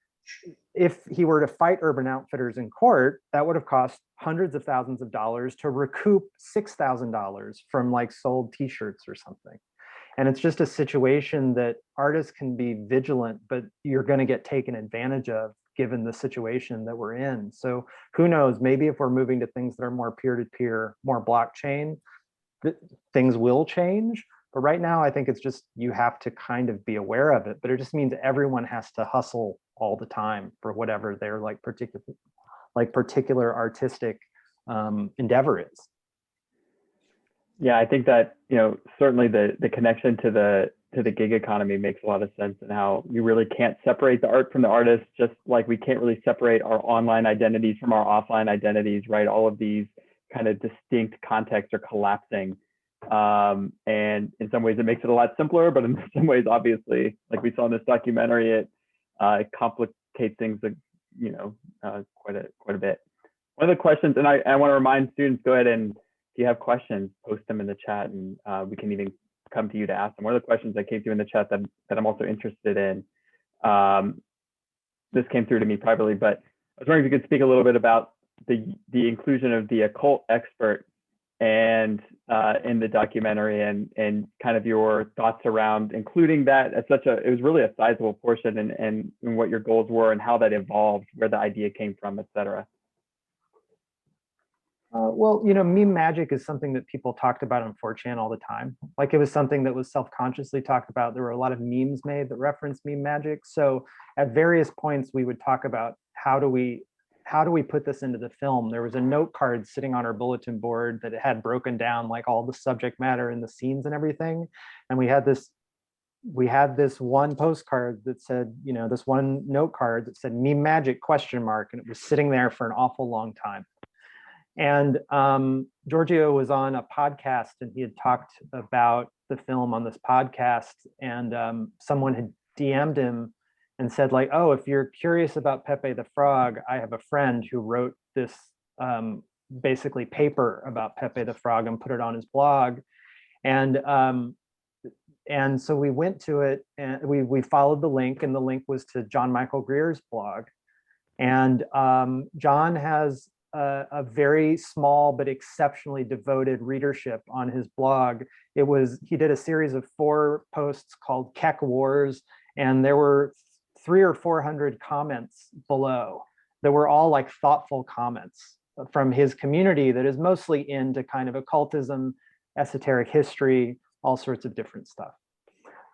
if he were to fight Urban Outfitters in court, that would have cost hundreds of thousands of dollars to recoup $6,000 from like sold t-shirts or something. And it's just a situation that artists can be vigilant, but you're going to get taken advantage of given the situation that we're in. So who knows, maybe if we're moving to things that are more peer-to-peer, more blockchain, things will change. But right now, I think it's just, you have to kind of be aware of it, but it just means everyone has to hustle all the time for whatever their particular artistic endeavor is. Yeah, I think that, certainly the connection to the gig economy makes a lot of sense, and how you really can't separate the art from the artist, just like we can't really separate our online identities from our offline identities, right? All of these kind of distinct contexts are collapsing. And in some ways it makes it a lot simpler, but in some ways, obviously, like we saw in this documentary, it complicates things, quite a bit. One of the questions, and I want to remind students, go ahead and if you have questions, post them in the chat, and we can even come to you to ask them. One of the questions that came through in the chat that I'm also interested in, this came through to me privately, but I was wondering if you could speak a little bit about the inclusion of the occult expert and in the documentary, and kind of your thoughts around including that as it was really a sizable portion, and what your goals were and how that evolved, where the idea came from, et cetera. Well, you know, meme magic is something that people talked about on 4chan all the time. Like it was something that was self-consciously talked about. There were a lot of memes made that referenced meme magic. So at various points, we would talk about how do we put this into the film. There was a note card sitting on our bulletin board that it had broken down like all the subject matter and the scenes and everything. And we had this one postcard that said, you know, this one note card that said meme magic ? And it was sitting there for an awful long time. And Giorgio was on a podcast and he had talked about the film on this podcast, and someone had DM'd him and said like, oh, if you're curious about Pepe the Frog, I have a friend who wrote this basically paper about Pepe the Frog and put it on his blog. And so we went to it and we followed the link, and the link was to John Michael Greer's blog. And John has a very small but exceptionally devoted readership on his blog. He did a series of 4 posts called Keck Wars, and there were 300 or 400 comments below that were all like thoughtful comments from his community that is mostly into kind of occultism, esoteric history, all sorts of different stuff.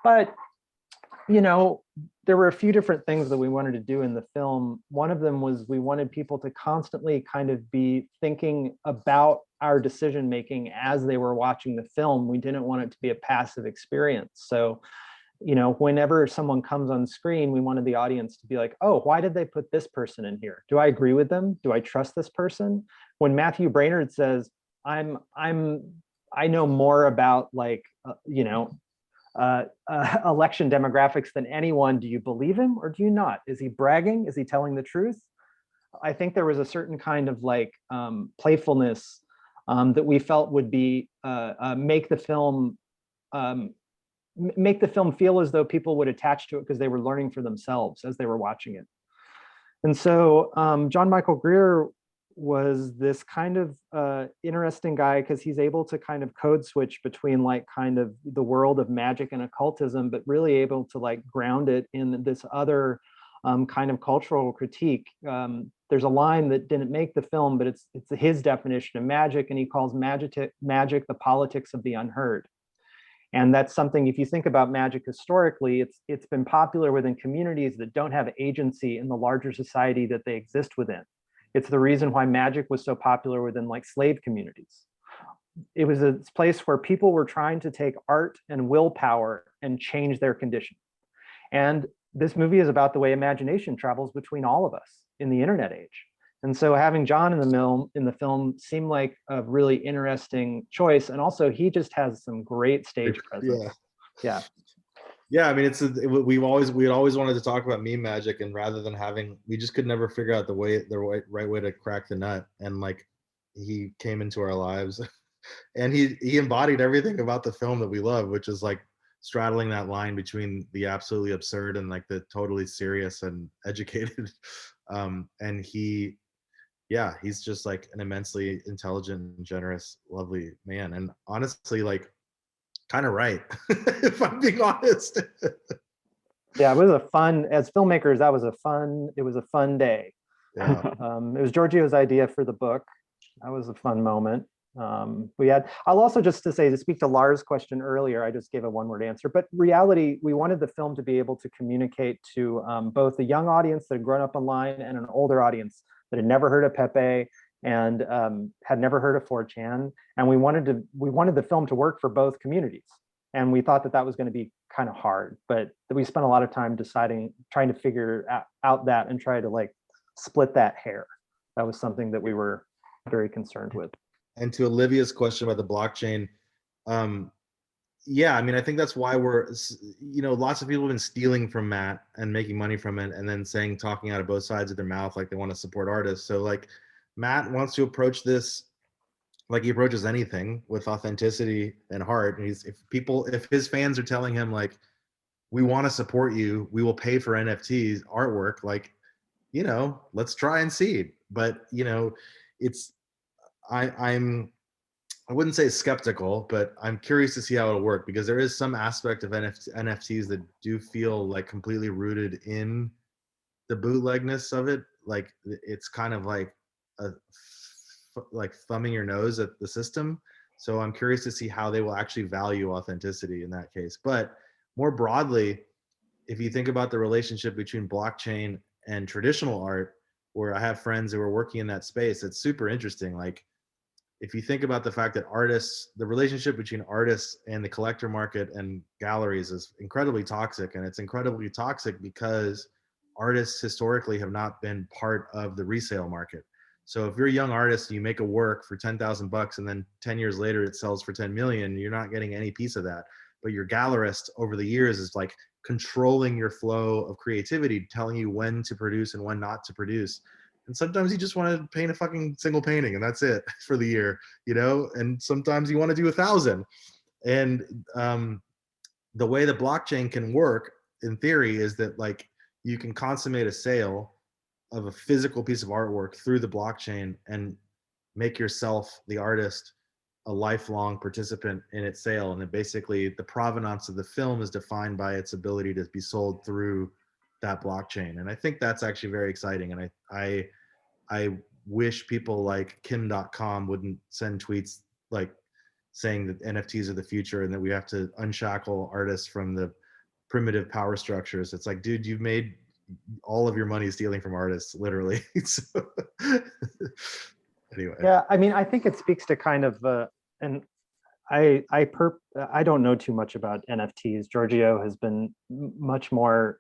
But you know, there were a few different things that we wanted to do in the film. One of them was we wanted people to constantly kind of be thinking about our decision making as they were watching the film. We didn't want it to be a passive experience. So, you know, whenever someone comes on screen, we wanted the audience to be like, oh, why did they put this person in here? Do I agree with them? Do I trust this person? When Matthew Brainerd says, I know more about like, you know, election demographics than anyone, do you believe him or do you not? Is he bragging? Is he telling the truth? I think there was a certain kind of like playfulness that we felt would be make the film feel as though people would attach to it because they were learning for themselves as they were watching it. And so John Michael Greer was this kind of interesting guy because he's able to kind of code switch between like kind of the world of magic and occultism, but really able to like ground it in this other kind of cultural critique. There's a line that didn't make the film, but it's his definition of magic, and he calls magic the politics of the unheard. And that's something, if you think about magic historically, it's been popular within communities that don't have agency in the larger society that they exist within. It's the reason why magic was so popular within like slave communities. It was a place where people were trying to take art and willpower and change their condition. And this movie is about the way imagination travels between all of us in the internet age. And so having John in the film seemed like a really interesting choice. And also he just has some great stage presence. Yeah. Yeah, I mean, we always wanted to talk about meme magic, and rather than we just could never figure out the right way to crack the nut. And like, he came into our lives, and he embodied everything about the film that we love, which is like straddling that line between the absolutely absurd and like the totally serious and educated. And he's just like an immensely intelligent and generous, lovely man. And honestly, like, kind of right, if I'm being honest. Yeah, it was as filmmakers, it was a fun day. Yeah. It was Giorgio's idea for the book. That was a fun moment. I'll also just to speak to Lars' question earlier, I just gave a one-word answer, but reality, we wanted the film to be able to communicate to both a young audience that had grown up online and an older audience that had never heard of Pepe and had never heard of 4chan. And we wanted the film to work for both communities. And we thought that was going to be kind of hard, but we spent a lot of time trying to figure out that and try to like split that hair. That was something that we were very concerned with. And to Olivia's question about the blockchain, yeah, I mean, I think that's why lots of people have been stealing from Matt and making money from it, and then talking out of both sides of their mouth, like they want to support artists. So like, Matt wants to approach this like he approaches anything, with authenticity and heart. And if his fans are telling him like, we want to support you, we will pay for NFTs artwork, like, let's try and see. But I wouldn't say skeptical, but I'm curious to see how it'll work, because there is some aspect of NFTs that do feel like completely rooted in the bootlegness of it. Like, it's kind of like a like thumbing your nose at the system. So I'm curious to see how they will actually value authenticity in that case. But more broadly, if you think about the relationship between blockchain and traditional art, where I have friends who are working in that space, it's super interesting. Like, if you think about the fact that artists, the relationship between artists and the collector market and galleries is incredibly toxic. And it's incredibly toxic because artists historically have not been part of the resale market. So if you're a young artist and you make a work for 10,000 bucks and then 10 years later it sells for 10 million, you're not getting any piece of that. But your gallerist over the years is like controlling your flow of creativity, telling you when to produce and when not to produce. And sometimes you just want to paint a fucking single painting and that's it for the year, you know? And sometimes you want to do 1,000. And the way the blockchain can work in theory is that like you can consummate a sale of a physical piece of artwork through the blockchain and make yourself, the artist, a lifelong participant in its sale. And then basically the provenance of the film is defined by its ability to be sold through that blockchain. And I think that's actually very exciting. And I wish people like Kim.com wouldn't send tweets like saying that NFTs are the future and that we have to unshackle artists from the primitive power structures. It's like, dude, you've made all of your money stealing from artists, literally. So, anyway. Yeah, I mean, I think it speaks to kind of, and I don't know too much about NFTs. Giorgio has been much more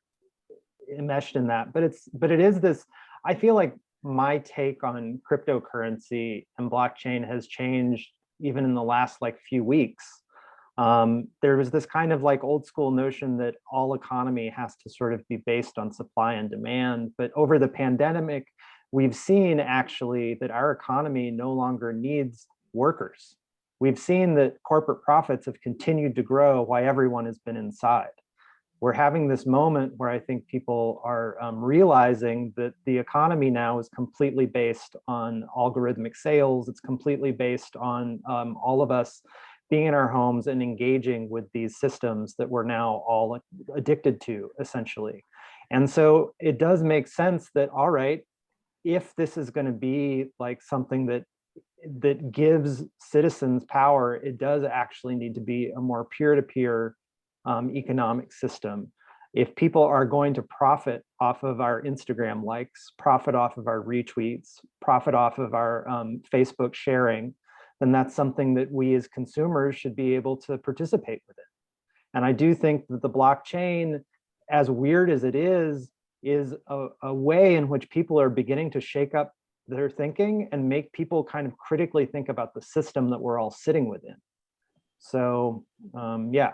enmeshed in that, but it is this, I feel like my take on cryptocurrency and blockchain has changed even in the last like few weeks. There was this kind of like old school notion that all economy has to sort of be based on supply and demand. But over the pandemic, we've seen actually that our economy no longer needs workers. We've seen that corporate profits have continued to grow while everyone has been inside. We're having this moment where I think people are realizing that the economy now is completely based on algorithmic sales. It's completely based on all of us being in our homes and engaging with these systems that we're now all addicted to, essentially. And so it does make sense that, all right, if this is going to be like something that gives citizens power, it does actually need to be a more peer-to-peer economic system. If people are going to profit off of our Instagram likes, profit off of our retweets, profit off of our Facebook sharing, then that's something that we as consumers should be able to participate with it. And I do think that the blockchain, as weird as it is a way in which people are beginning to shake up their thinking and make people kind of critically think about the system that we're all sitting within. So yeah.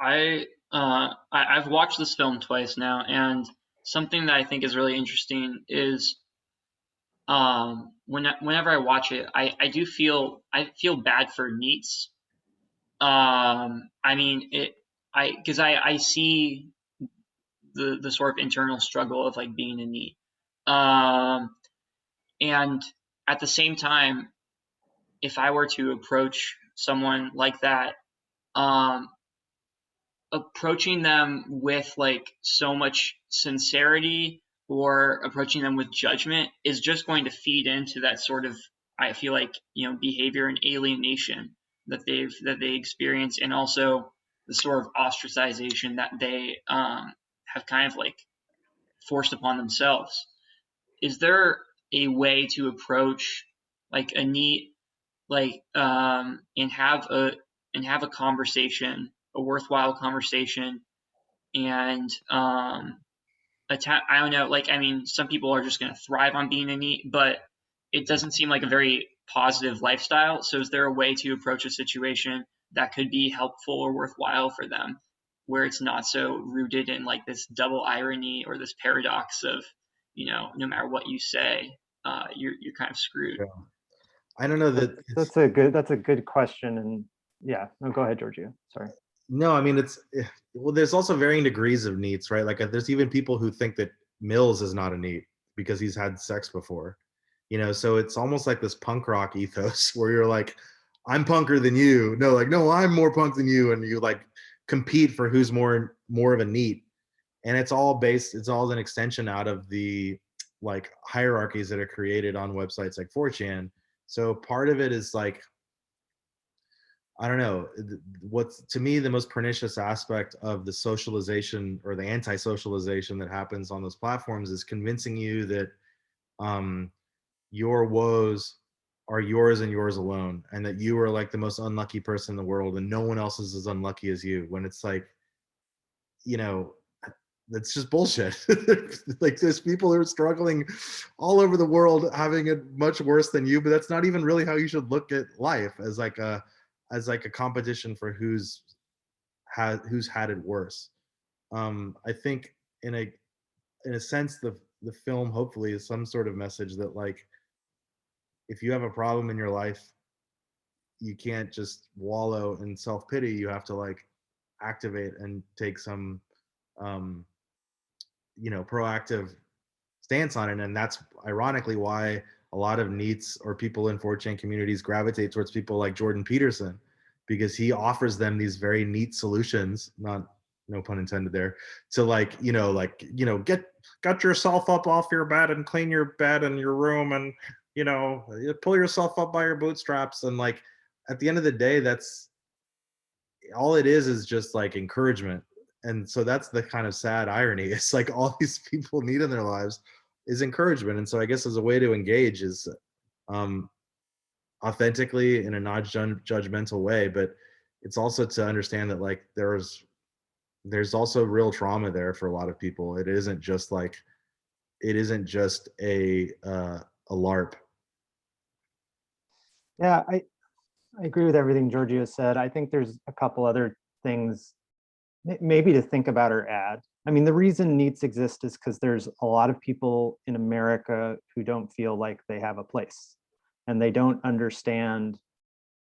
I've watched this film twice now, and something that I think is really interesting is whenever I watch it, I feel bad for NEETs. I mean because I see the sort of internal struggle of like being a NEET, and at the same time, if I were to approach someone like that, approaching them with like so much sincerity or approaching them with judgment is just going to feed into that sort of, I feel like, behavior and alienation that they experience, and also the sort of ostracization that they have kind of like forced upon themselves. Is there a way to approach like a NEET, like and have a conversation, a worthwhile conversation, and I don't know, like, I mean, some people are just going to thrive on being a NEET, but it doesn't seem like a very positive lifestyle. So is there a way to approach a situation that could be helpful or worthwhile for them, where it's not so rooted in like this double irony or this paradox of, no matter what you say, you're kind of screwed? Yeah. I don't know that that's a good question. And yeah, no, go ahead, Giorgio. Sorry. No, I mean, well, there's also varying degrees of NEETs, right? Like there's even people who think that Mills is not a NEET because he's had sex before, so it's almost like this punk rock ethos where you're like, I'm punker than you. No, like, no, I'm more punk than you. And you like compete for who's more of a NEET. And it's all an extension out of the like hierarchies that are created on websites like 4chan. So part of it is like, I don't know, what's to me the most pernicious aspect of the socialization or the anti-socialization that happens on those platforms is convincing you that your woes are yours and yours alone, and that you are like the most unlucky person in the world and no one else is as unlucky as you, when it's like, you know, that's just bullshit. Like there's people who are struggling all over the world having it much worse than you, but that's not even really how you should look at life, as like a competition for who's had it worse. I think in a sense the film hopefully is some sort of message that, like, if you have a problem in your life, you can't just wallow in self-pity. You have to like activate and take some proactive stance on it. And that's ironically why a lot of NEETs or people in 4chan communities gravitate towards people like Jordan Peterson, because he offers them these very neat solutions, no pun intended there, to get yourself up off your bed and clean your bed and your room, and pull yourself up by your bootstraps. And like at the end of the day, that's all it is just like encouragement. And so that's the kind of sad irony. It's like all these people need in their lives is encouragement. And so I guess as a way to engage is authentically in a non-judgmental way, but it's also to understand that like there's also real trauma there for a lot of people. It isn't just a LARP. Yeah, I agree with everything Giorgio said. I think there's a couple other things maybe to think about or add. I mean, the reason NEETs exist is because there's a lot of people in America who don't feel like they have a place, and they don't understand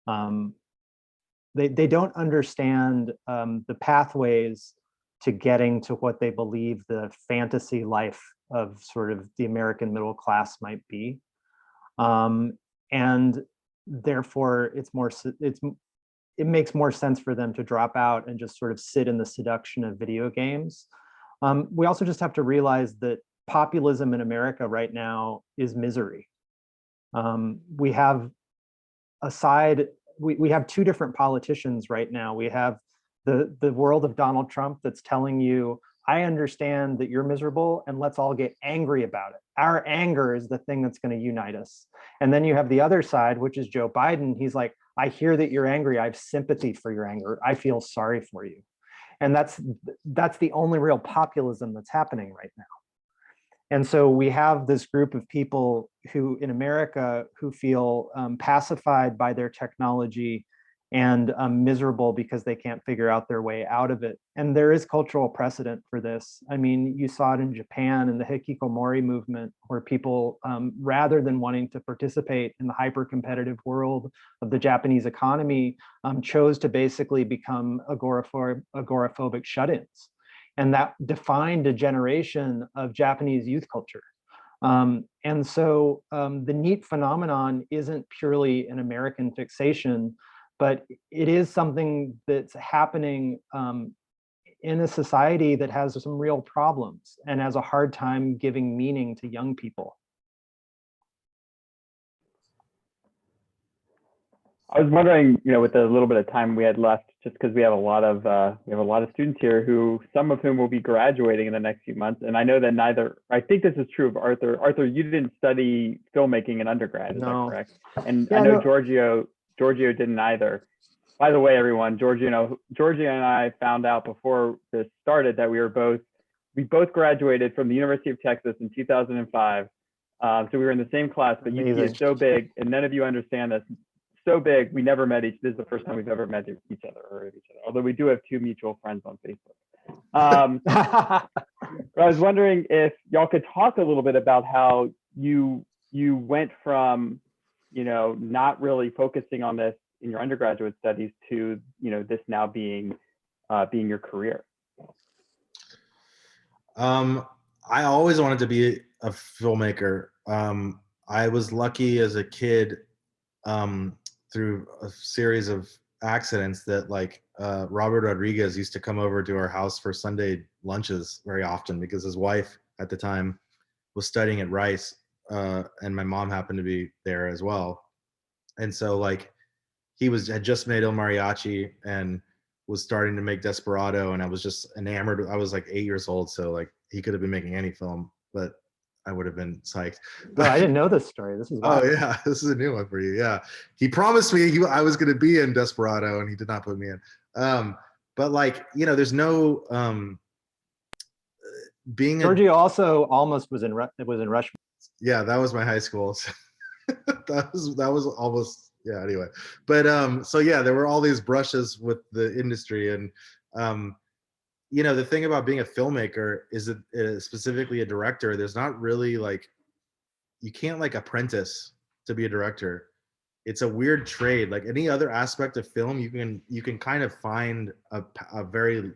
they don't understand the pathways to getting to what they believe the fantasy life of sort of the American middle class might be. And therefore it makes more sense for them to drop out and just sort of sit in the seduction of video games. We also just have to realize that populism in America right now is misery. We have we have two different politicians right now. We have the world of Donald Trump that's telling you, I understand that you're miserable and let's all get angry about it. Our anger is the thing that's going to unite us. And then you have the other side, which is Joe Biden. He's like, I hear that you're angry. I have sympathy for your anger. I feel sorry for you. And that's the only real populism that's happening right now. And so we have this group of people who in America who feel pacified by their technology and miserable because they can't figure out their way out of it. And there is cultural precedent for this. I mean, you saw it in Japan in the hikikomori movement, where people, rather than wanting to participate in the hyper-competitive world of the Japanese economy, chose to basically become agoraphobic shut-ins. And that defined a generation of Japanese youth culture. And so the NEET phenomenon isn't purely an American fixation, but it is something that's happening in a society that has some real problems and has a hard time giving meaning to young people. I was wondering, with the little bit of time we had left, just because we have a lot of students here some of whom will be graduating in the next few months, and I know that I think this is true of Arthur. Arthur, you didn't study filmmaking in undergrad, is that correct? And yeah, I know Giorgio didn't either. By the way, everyone, Giorgio and I found out before this started that we both graduated from the University of Texas in 2005. So we were in the same class, but UT is so big, and none of you understand this. So big, we never met this is the first time we've ever met each other or heard of each other, although we do have two mutual friends on Facebook. I was wondering if y'all could talk a little bit about how you went from not really focusing on this in your undergraduate studies to this now being your career. I always wanted to be a filmmaker. I was lucky as a kid through a series of accidents that Robert Rodriguez used to come over to our house for Sunday lunches very often, because his wife at the time was studying at Rice, and my mom happened to be there as well. And so like had just made Il Mariachi and was starting to make Desperado, and I was just enamored. I was like 8 years old, so like he could have been making any film, but I would have been psyched. Oh, I didn't know this story. This is Oh wild. yeah, this is a new one for you. Yeah, he promised me I was going to be in Desperado, and he did not put me in. But like, you know, there's no being Giorgio also almost was in Rushmore. Yeah, that was my high school. that was almost, yeah, anyway. But so yeah, there were all these brushes with the industry, and you know, the thing about being a filmmaker is that specifically a director, there's not really like, you can't like apprentice to be a director. It's a weird trade. Like any other aspect of film, you can kind of find a very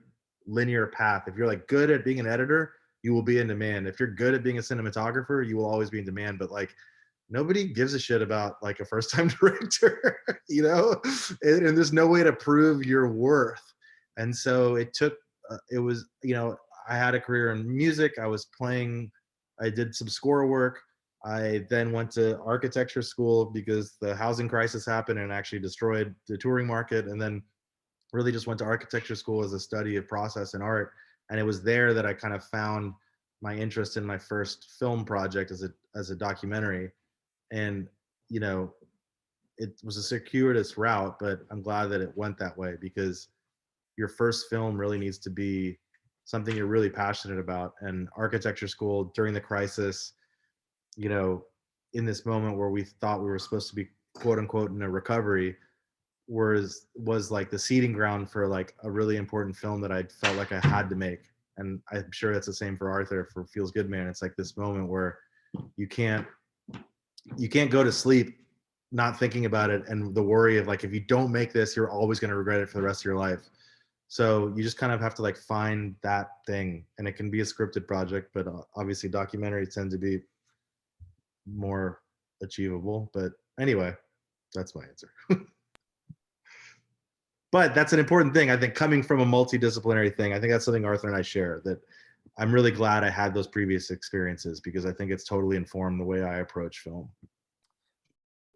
linear path. If you're like good at being an editor, you will be in demand. If you're good at being a cinematographer, you will always be in demand. But like nobody gives a shit about like a first-time director, you know, and there's no way to prove your worth. And so it was, you know, I had a career in music. I did some score work. I then went to architecture school because the housing crisis happened and actually destroyed the touring market. And then really just went to architecture school as a study of process and art. And it was there that I kind of found my interest in my first film project as a documentary. And, you know, it was a circuitous route, but I'm glad that it went that way, because your first film really needs to be something you're really passionate about. And architecture school during the crisis, you know, in this moment where we thought we were supposed to be quote unquote in a recovery, was like the seeding ground for like a really important film that I felt like I had to make. And I'm sure that's the same for Arthur for Feels Good Man. It's like this moment where you can't go to sleep not thinking about it, and the worry of like, if you don't make this, you're always going to regret it for the rest of your life. So you just kind of have to like find that thing, and it can be a scripted project, but obviously documentaries tend to be more achievable. But anyway, that's my answer. But that's an important thing, I think, coming from a multidisciplinary thing. I think that's something Arthur and I share, that I'm really glad I had those previous experiences, because I think it's totally informed the way I approach film.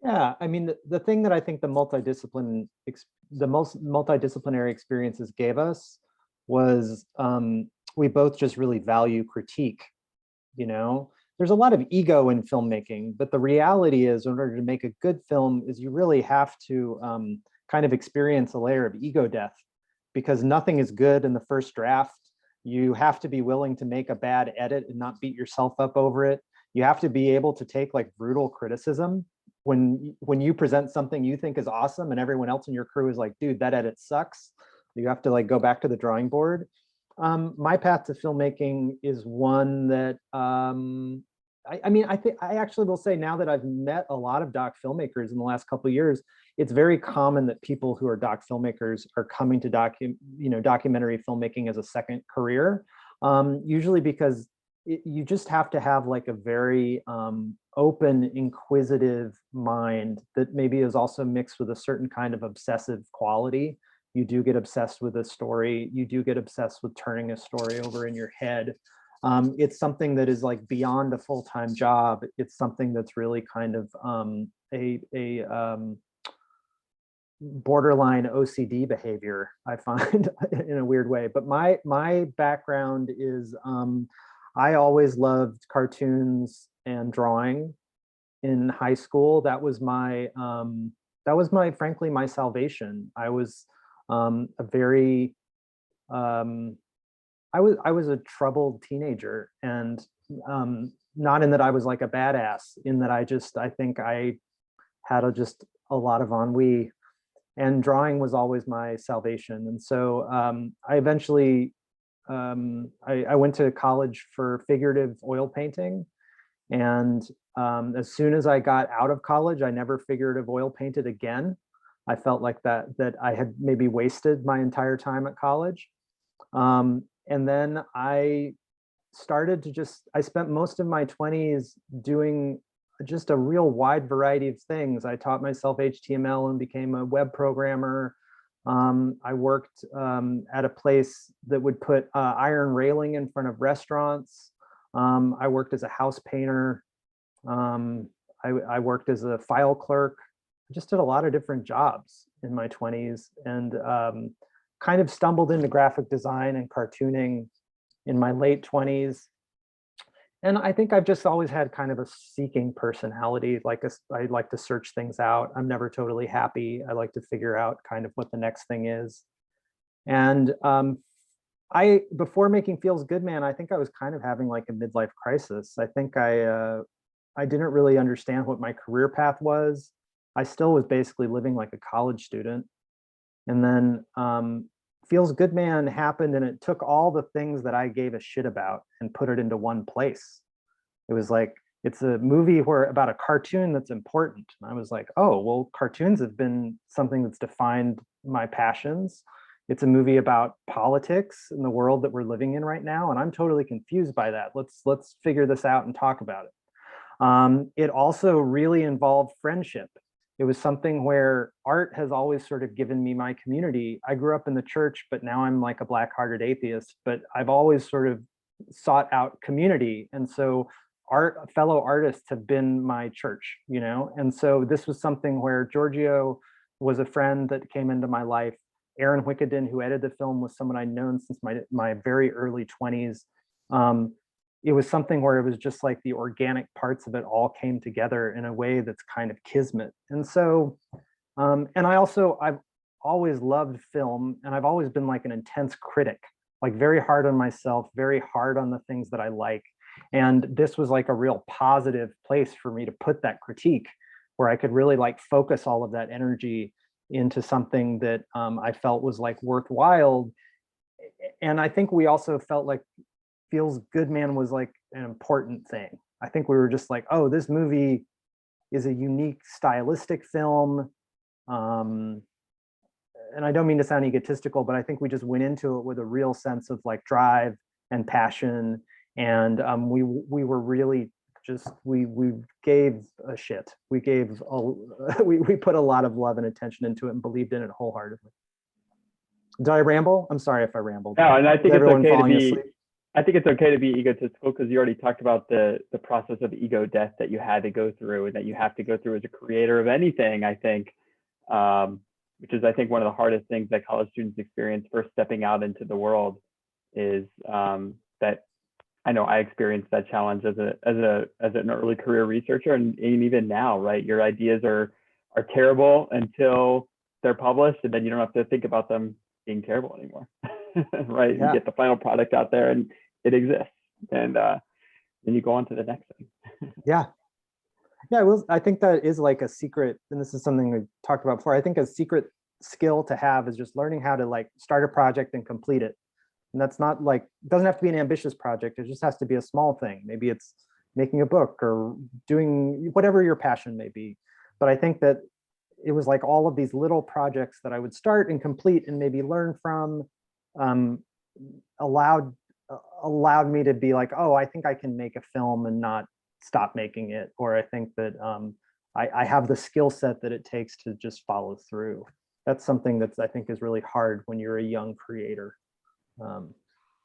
Yeah, I mean, the thing that I think the most multidisciplinary experiences gave us was we both just really value critique. You know, there's a lot of ego in filmmaking, but the reality is, in order to make a good film, is you really have to kind of experience a layer of ego death, because nothing is good in the first draft. You have to be willing to make a bad edit and not beat yourself up over it. You have to be able to take like brutal criticism when you present something you think is awesome and everyone else in your crew is like, dude, that edit sucks. You have to like go back to the drawing board. My path to filmmaking is one that I mean, I actually will say, now that I've met a lot of doc filmmakers in the last couple of years, it's very common that people who are doc filmmakers are coming to documentary filmmaking as a second career. Usually because you just have to have like a very open, inquisitive mind that maybe is also mixed with a certain kind of obsessive quality. You do get obsessed with a story. You do get obsessed with turning a story over in your head. It's something that is like beyond a full-time job. It's something that's really kind of a borderline OCD behavior, I find, in a weird way. But my background is I always loved cartoons and drawing in high school. That was my frankly my salvation. I was a very I was a troubled teenager, and not in that I was like a badass, in that I think I had just a lot of ennui, and drawing was always my salvation. And so I eventually I went to college for figurative oil painting, and as soon as I got out of college, I never figurative oil painted again. I felt like that I had maybe wasted my entire time at college. And then I started to I spent most of my 20s doing just a real wide variety of things. I taught myself HTML and became a web programmer. I worked at a place that would put iron railing in front of restaurants. I worked as a house painter. I worked as a file clerk. I just did a lot of different jobs in my 20s, and kind of stumbled into graphic design and cartooning in my late 20s. And I think I've just always had kind of a seeking personality. I like to search things out. I'm never totally happy. I like to figure out kind of what the next thing is. And before making Feels Good Man, I think I was kind of having like a midlife crisis. I think I didn't really understand what my career path was. I still was basically living like a college student. And then Feels Good Man happened, and it took all the things that I gave a shit about and put it into one place. It was like, it's a movie about a cartoon that's important. And I was like, oh, well, cartoons have been something that's defined my passions. It's a movie about politics in the world that we're living in right now, and I'm totally confused by that. Let's figure this out and talk about it. It also really involved friendship. It was something where art has always sort of given me my community. I grew up in the church, but now I'm like a black-hearted atheist, but I've always sort of sought out community. And so fellow artists have been my church, you know? And so this was something where Giorgio was a friend that came into my life. Aaron Wickenden, who edited the film, was someone I'd known since my very early 20s. It was something where it was just like the organic parts of it all came together in a way that's kind of kismet. And so, and I've always loved film, and I've always been like an intense critic, like very hard on myself, very hard on the things that I like. And this was like a real positive place for me to put that critique, where I could really like focus all of that energy into something that I felt was like worthwhile. And I think we also felt like Feels Good Man was like an important thing. I think we were just like, oh, this movie is a unique stylistic film. And I don't mean to sound egotistical, but I think we just went into it with a real sense of like drive and passion. And we were really just, we gave a shit. We put a lot of love and attention into it and believed in it wholeheartedly. Did I ramble? I'm sorry if I rambled. No, and I think it's okay to be. Asleep? I think it's okay to be egotistical, because you already talked about the process of ego death that you had to go through and that you have to go through as a creator of anything, I think, which is, I think, one of the hardest things that college students experience first stepping out into the world, is that I know I experienced that challenge as an early career researcher, and even now, right? Your ideas are terrible until they're published, and then you don't have to think about them being terrible anymore. Right? Yeah. You get the final product out there and it exists, and then you go on to the next thing. Yeah. I think that is like a secret, and this is something we talked about before. I think a secret skill to have is just learning how to like start a project and complete it. And that's not like, it doesn't have to be an ambitious project. It just has to be a small thing. Maybe it's making a book or doing whatever your passion may be. But I think that it was like all of these little projects that I would start and complete and maybe learn from, allowed me to be like, oh, I think I can make a film and not stop making it. Or I think that I have the skill set that it takes to just follow through. That's something that I think is really hard when you're a young creator.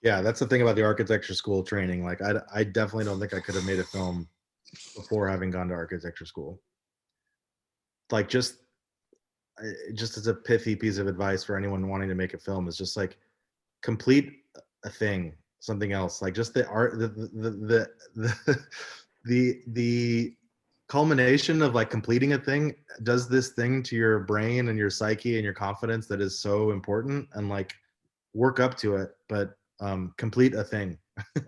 Yeah, that's the thing about the architecture school training. Like, I definitely don't think I could have made a film before having gone to architecture school. Like, just as a pithy piece of advice for anyone wanting to make a film is just like, complete a thing, something else. Like, just the art, the culmination of like completing a thing does this thing to your brain and your psyche and your confidence that is so important, and like, work up to it, but complete a thing.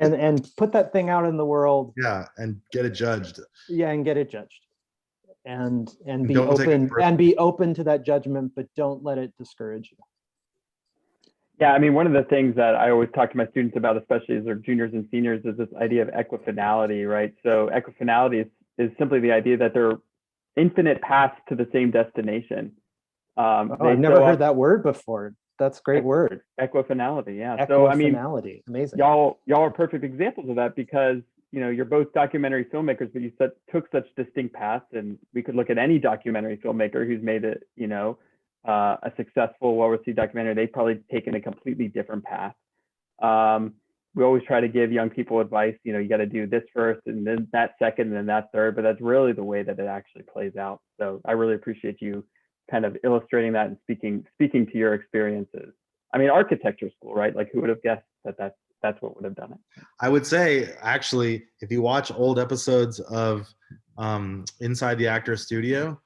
and put that thing out in the world. Yeah, and get it judged. Yeah, and get it judged. And be open to that judgment, but don't let it discourage you. Yeah, I mean, one of the things that I always talk to my students about, especially as they're juniors and seniors, is this idea of equifinality, right? So equifinality is simply the idea that there are infinite paths to the same destination. I've never heard that word before. That's a great word. Equifinality, yeah. Equifinality. So I mean, amazing. Y'all are perfect examples of that, because you're both documentary filmmakers, but you took such distinct paths, and we could look at any documentary filmmaker who's made it, a successful, well-received documentary. They've probably taken a completely different path. we always try to give young people advice, you know, you got to do this first and then that second and then that third, but that's really the way that it actually plays out. So I really appreciate you kind of illustrating that and speaking to your experiences. I mean, architecture school, right? Like who would have guessed that that's what would have done it? I would say, actually, if you watch old episodes of Inside the Actor Studio,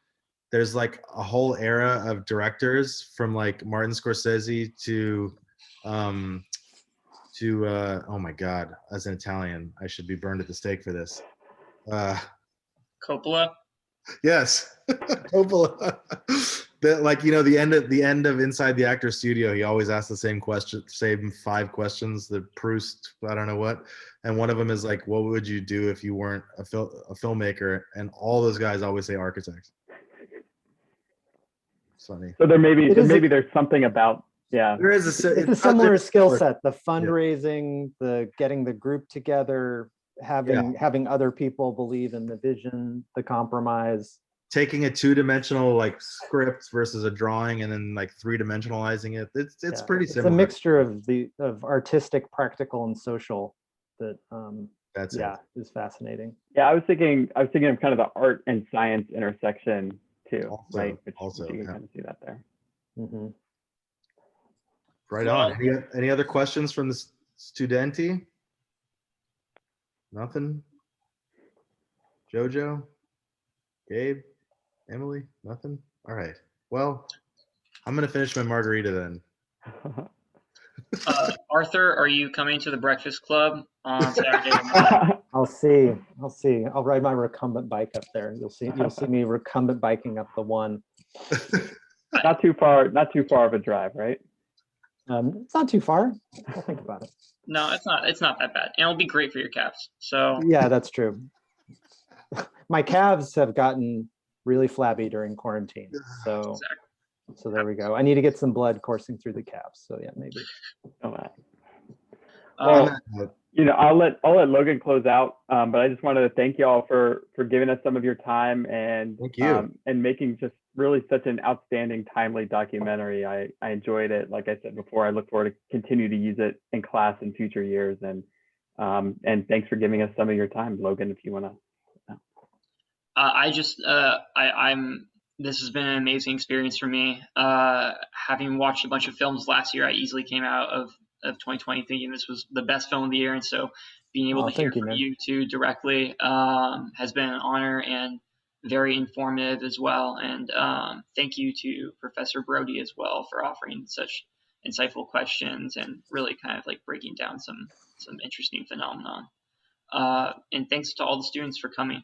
there's like a whole era of directors from like Martin Scorsese to oh my God, as an Italian, I should be burned at the stake for this. Coppola. Yes, Coppola. That, like, you know, the end of Inside the Actor Studio, he always asks the same 5 questions. The Proust, I don't know what, and one of them is like, "What would you do if you weren't a filmmaker?" And all those guys always say architects. It's funny. So there's something about, yeah. There is it's a similar skill set. The fundraising, the getting the group together, having other people believe in the vision, the compromise. Taking a 2-dimensional like script versus a drawing and then like 3-dimensionalizing it. It's pretty similar. It's a mixture of artistic, practical, and social that is fascinating. Yeah, I was thinking of kind of the art and science intersection too, right? Which you can kind of see that there. Mm-hmm. Right on. Any other questions from the studenti? Nothing? Jojo? Gabe? Emily? Nothing? All right. Well, I'm going to finish my margarita then. Arthur, are you coming to the Breakfast Club on Saturday? I'll see. I'll ride my recumbent bike up there. You'll see me recumbent biking up the one. Not too far of a drive, right? It's not too far. I'll think about it. No, it's not. It's not that bad, and it'll be great for your calves. So yeah, that's true. My calves have gotten really flabby during quarantine, so there we go. I need to get some blood coursing through the calves. So yeah, maybe. Well, you know, I'll let Logan close out, but I just wanted to thank you all for giving us some of your time and thank you. And making just really such an outstanding, timely documentary. I enjoyed it. Like I said before, I look forward to continue to use it in class in future years. And thanks for giving us some of your time, Logan. If you want to. This has been an amazing experience for me. Having watched a bunch of films last year, I easily came out of 2020 thinking this was the best film of the year. And so being able to hear from you two directly has been an honor and very informative as well. And thank you to Professor Brody as well for offering such insightful questions and really kind of like breaking down some interesting phenomenon. And thanks to all the students for coming.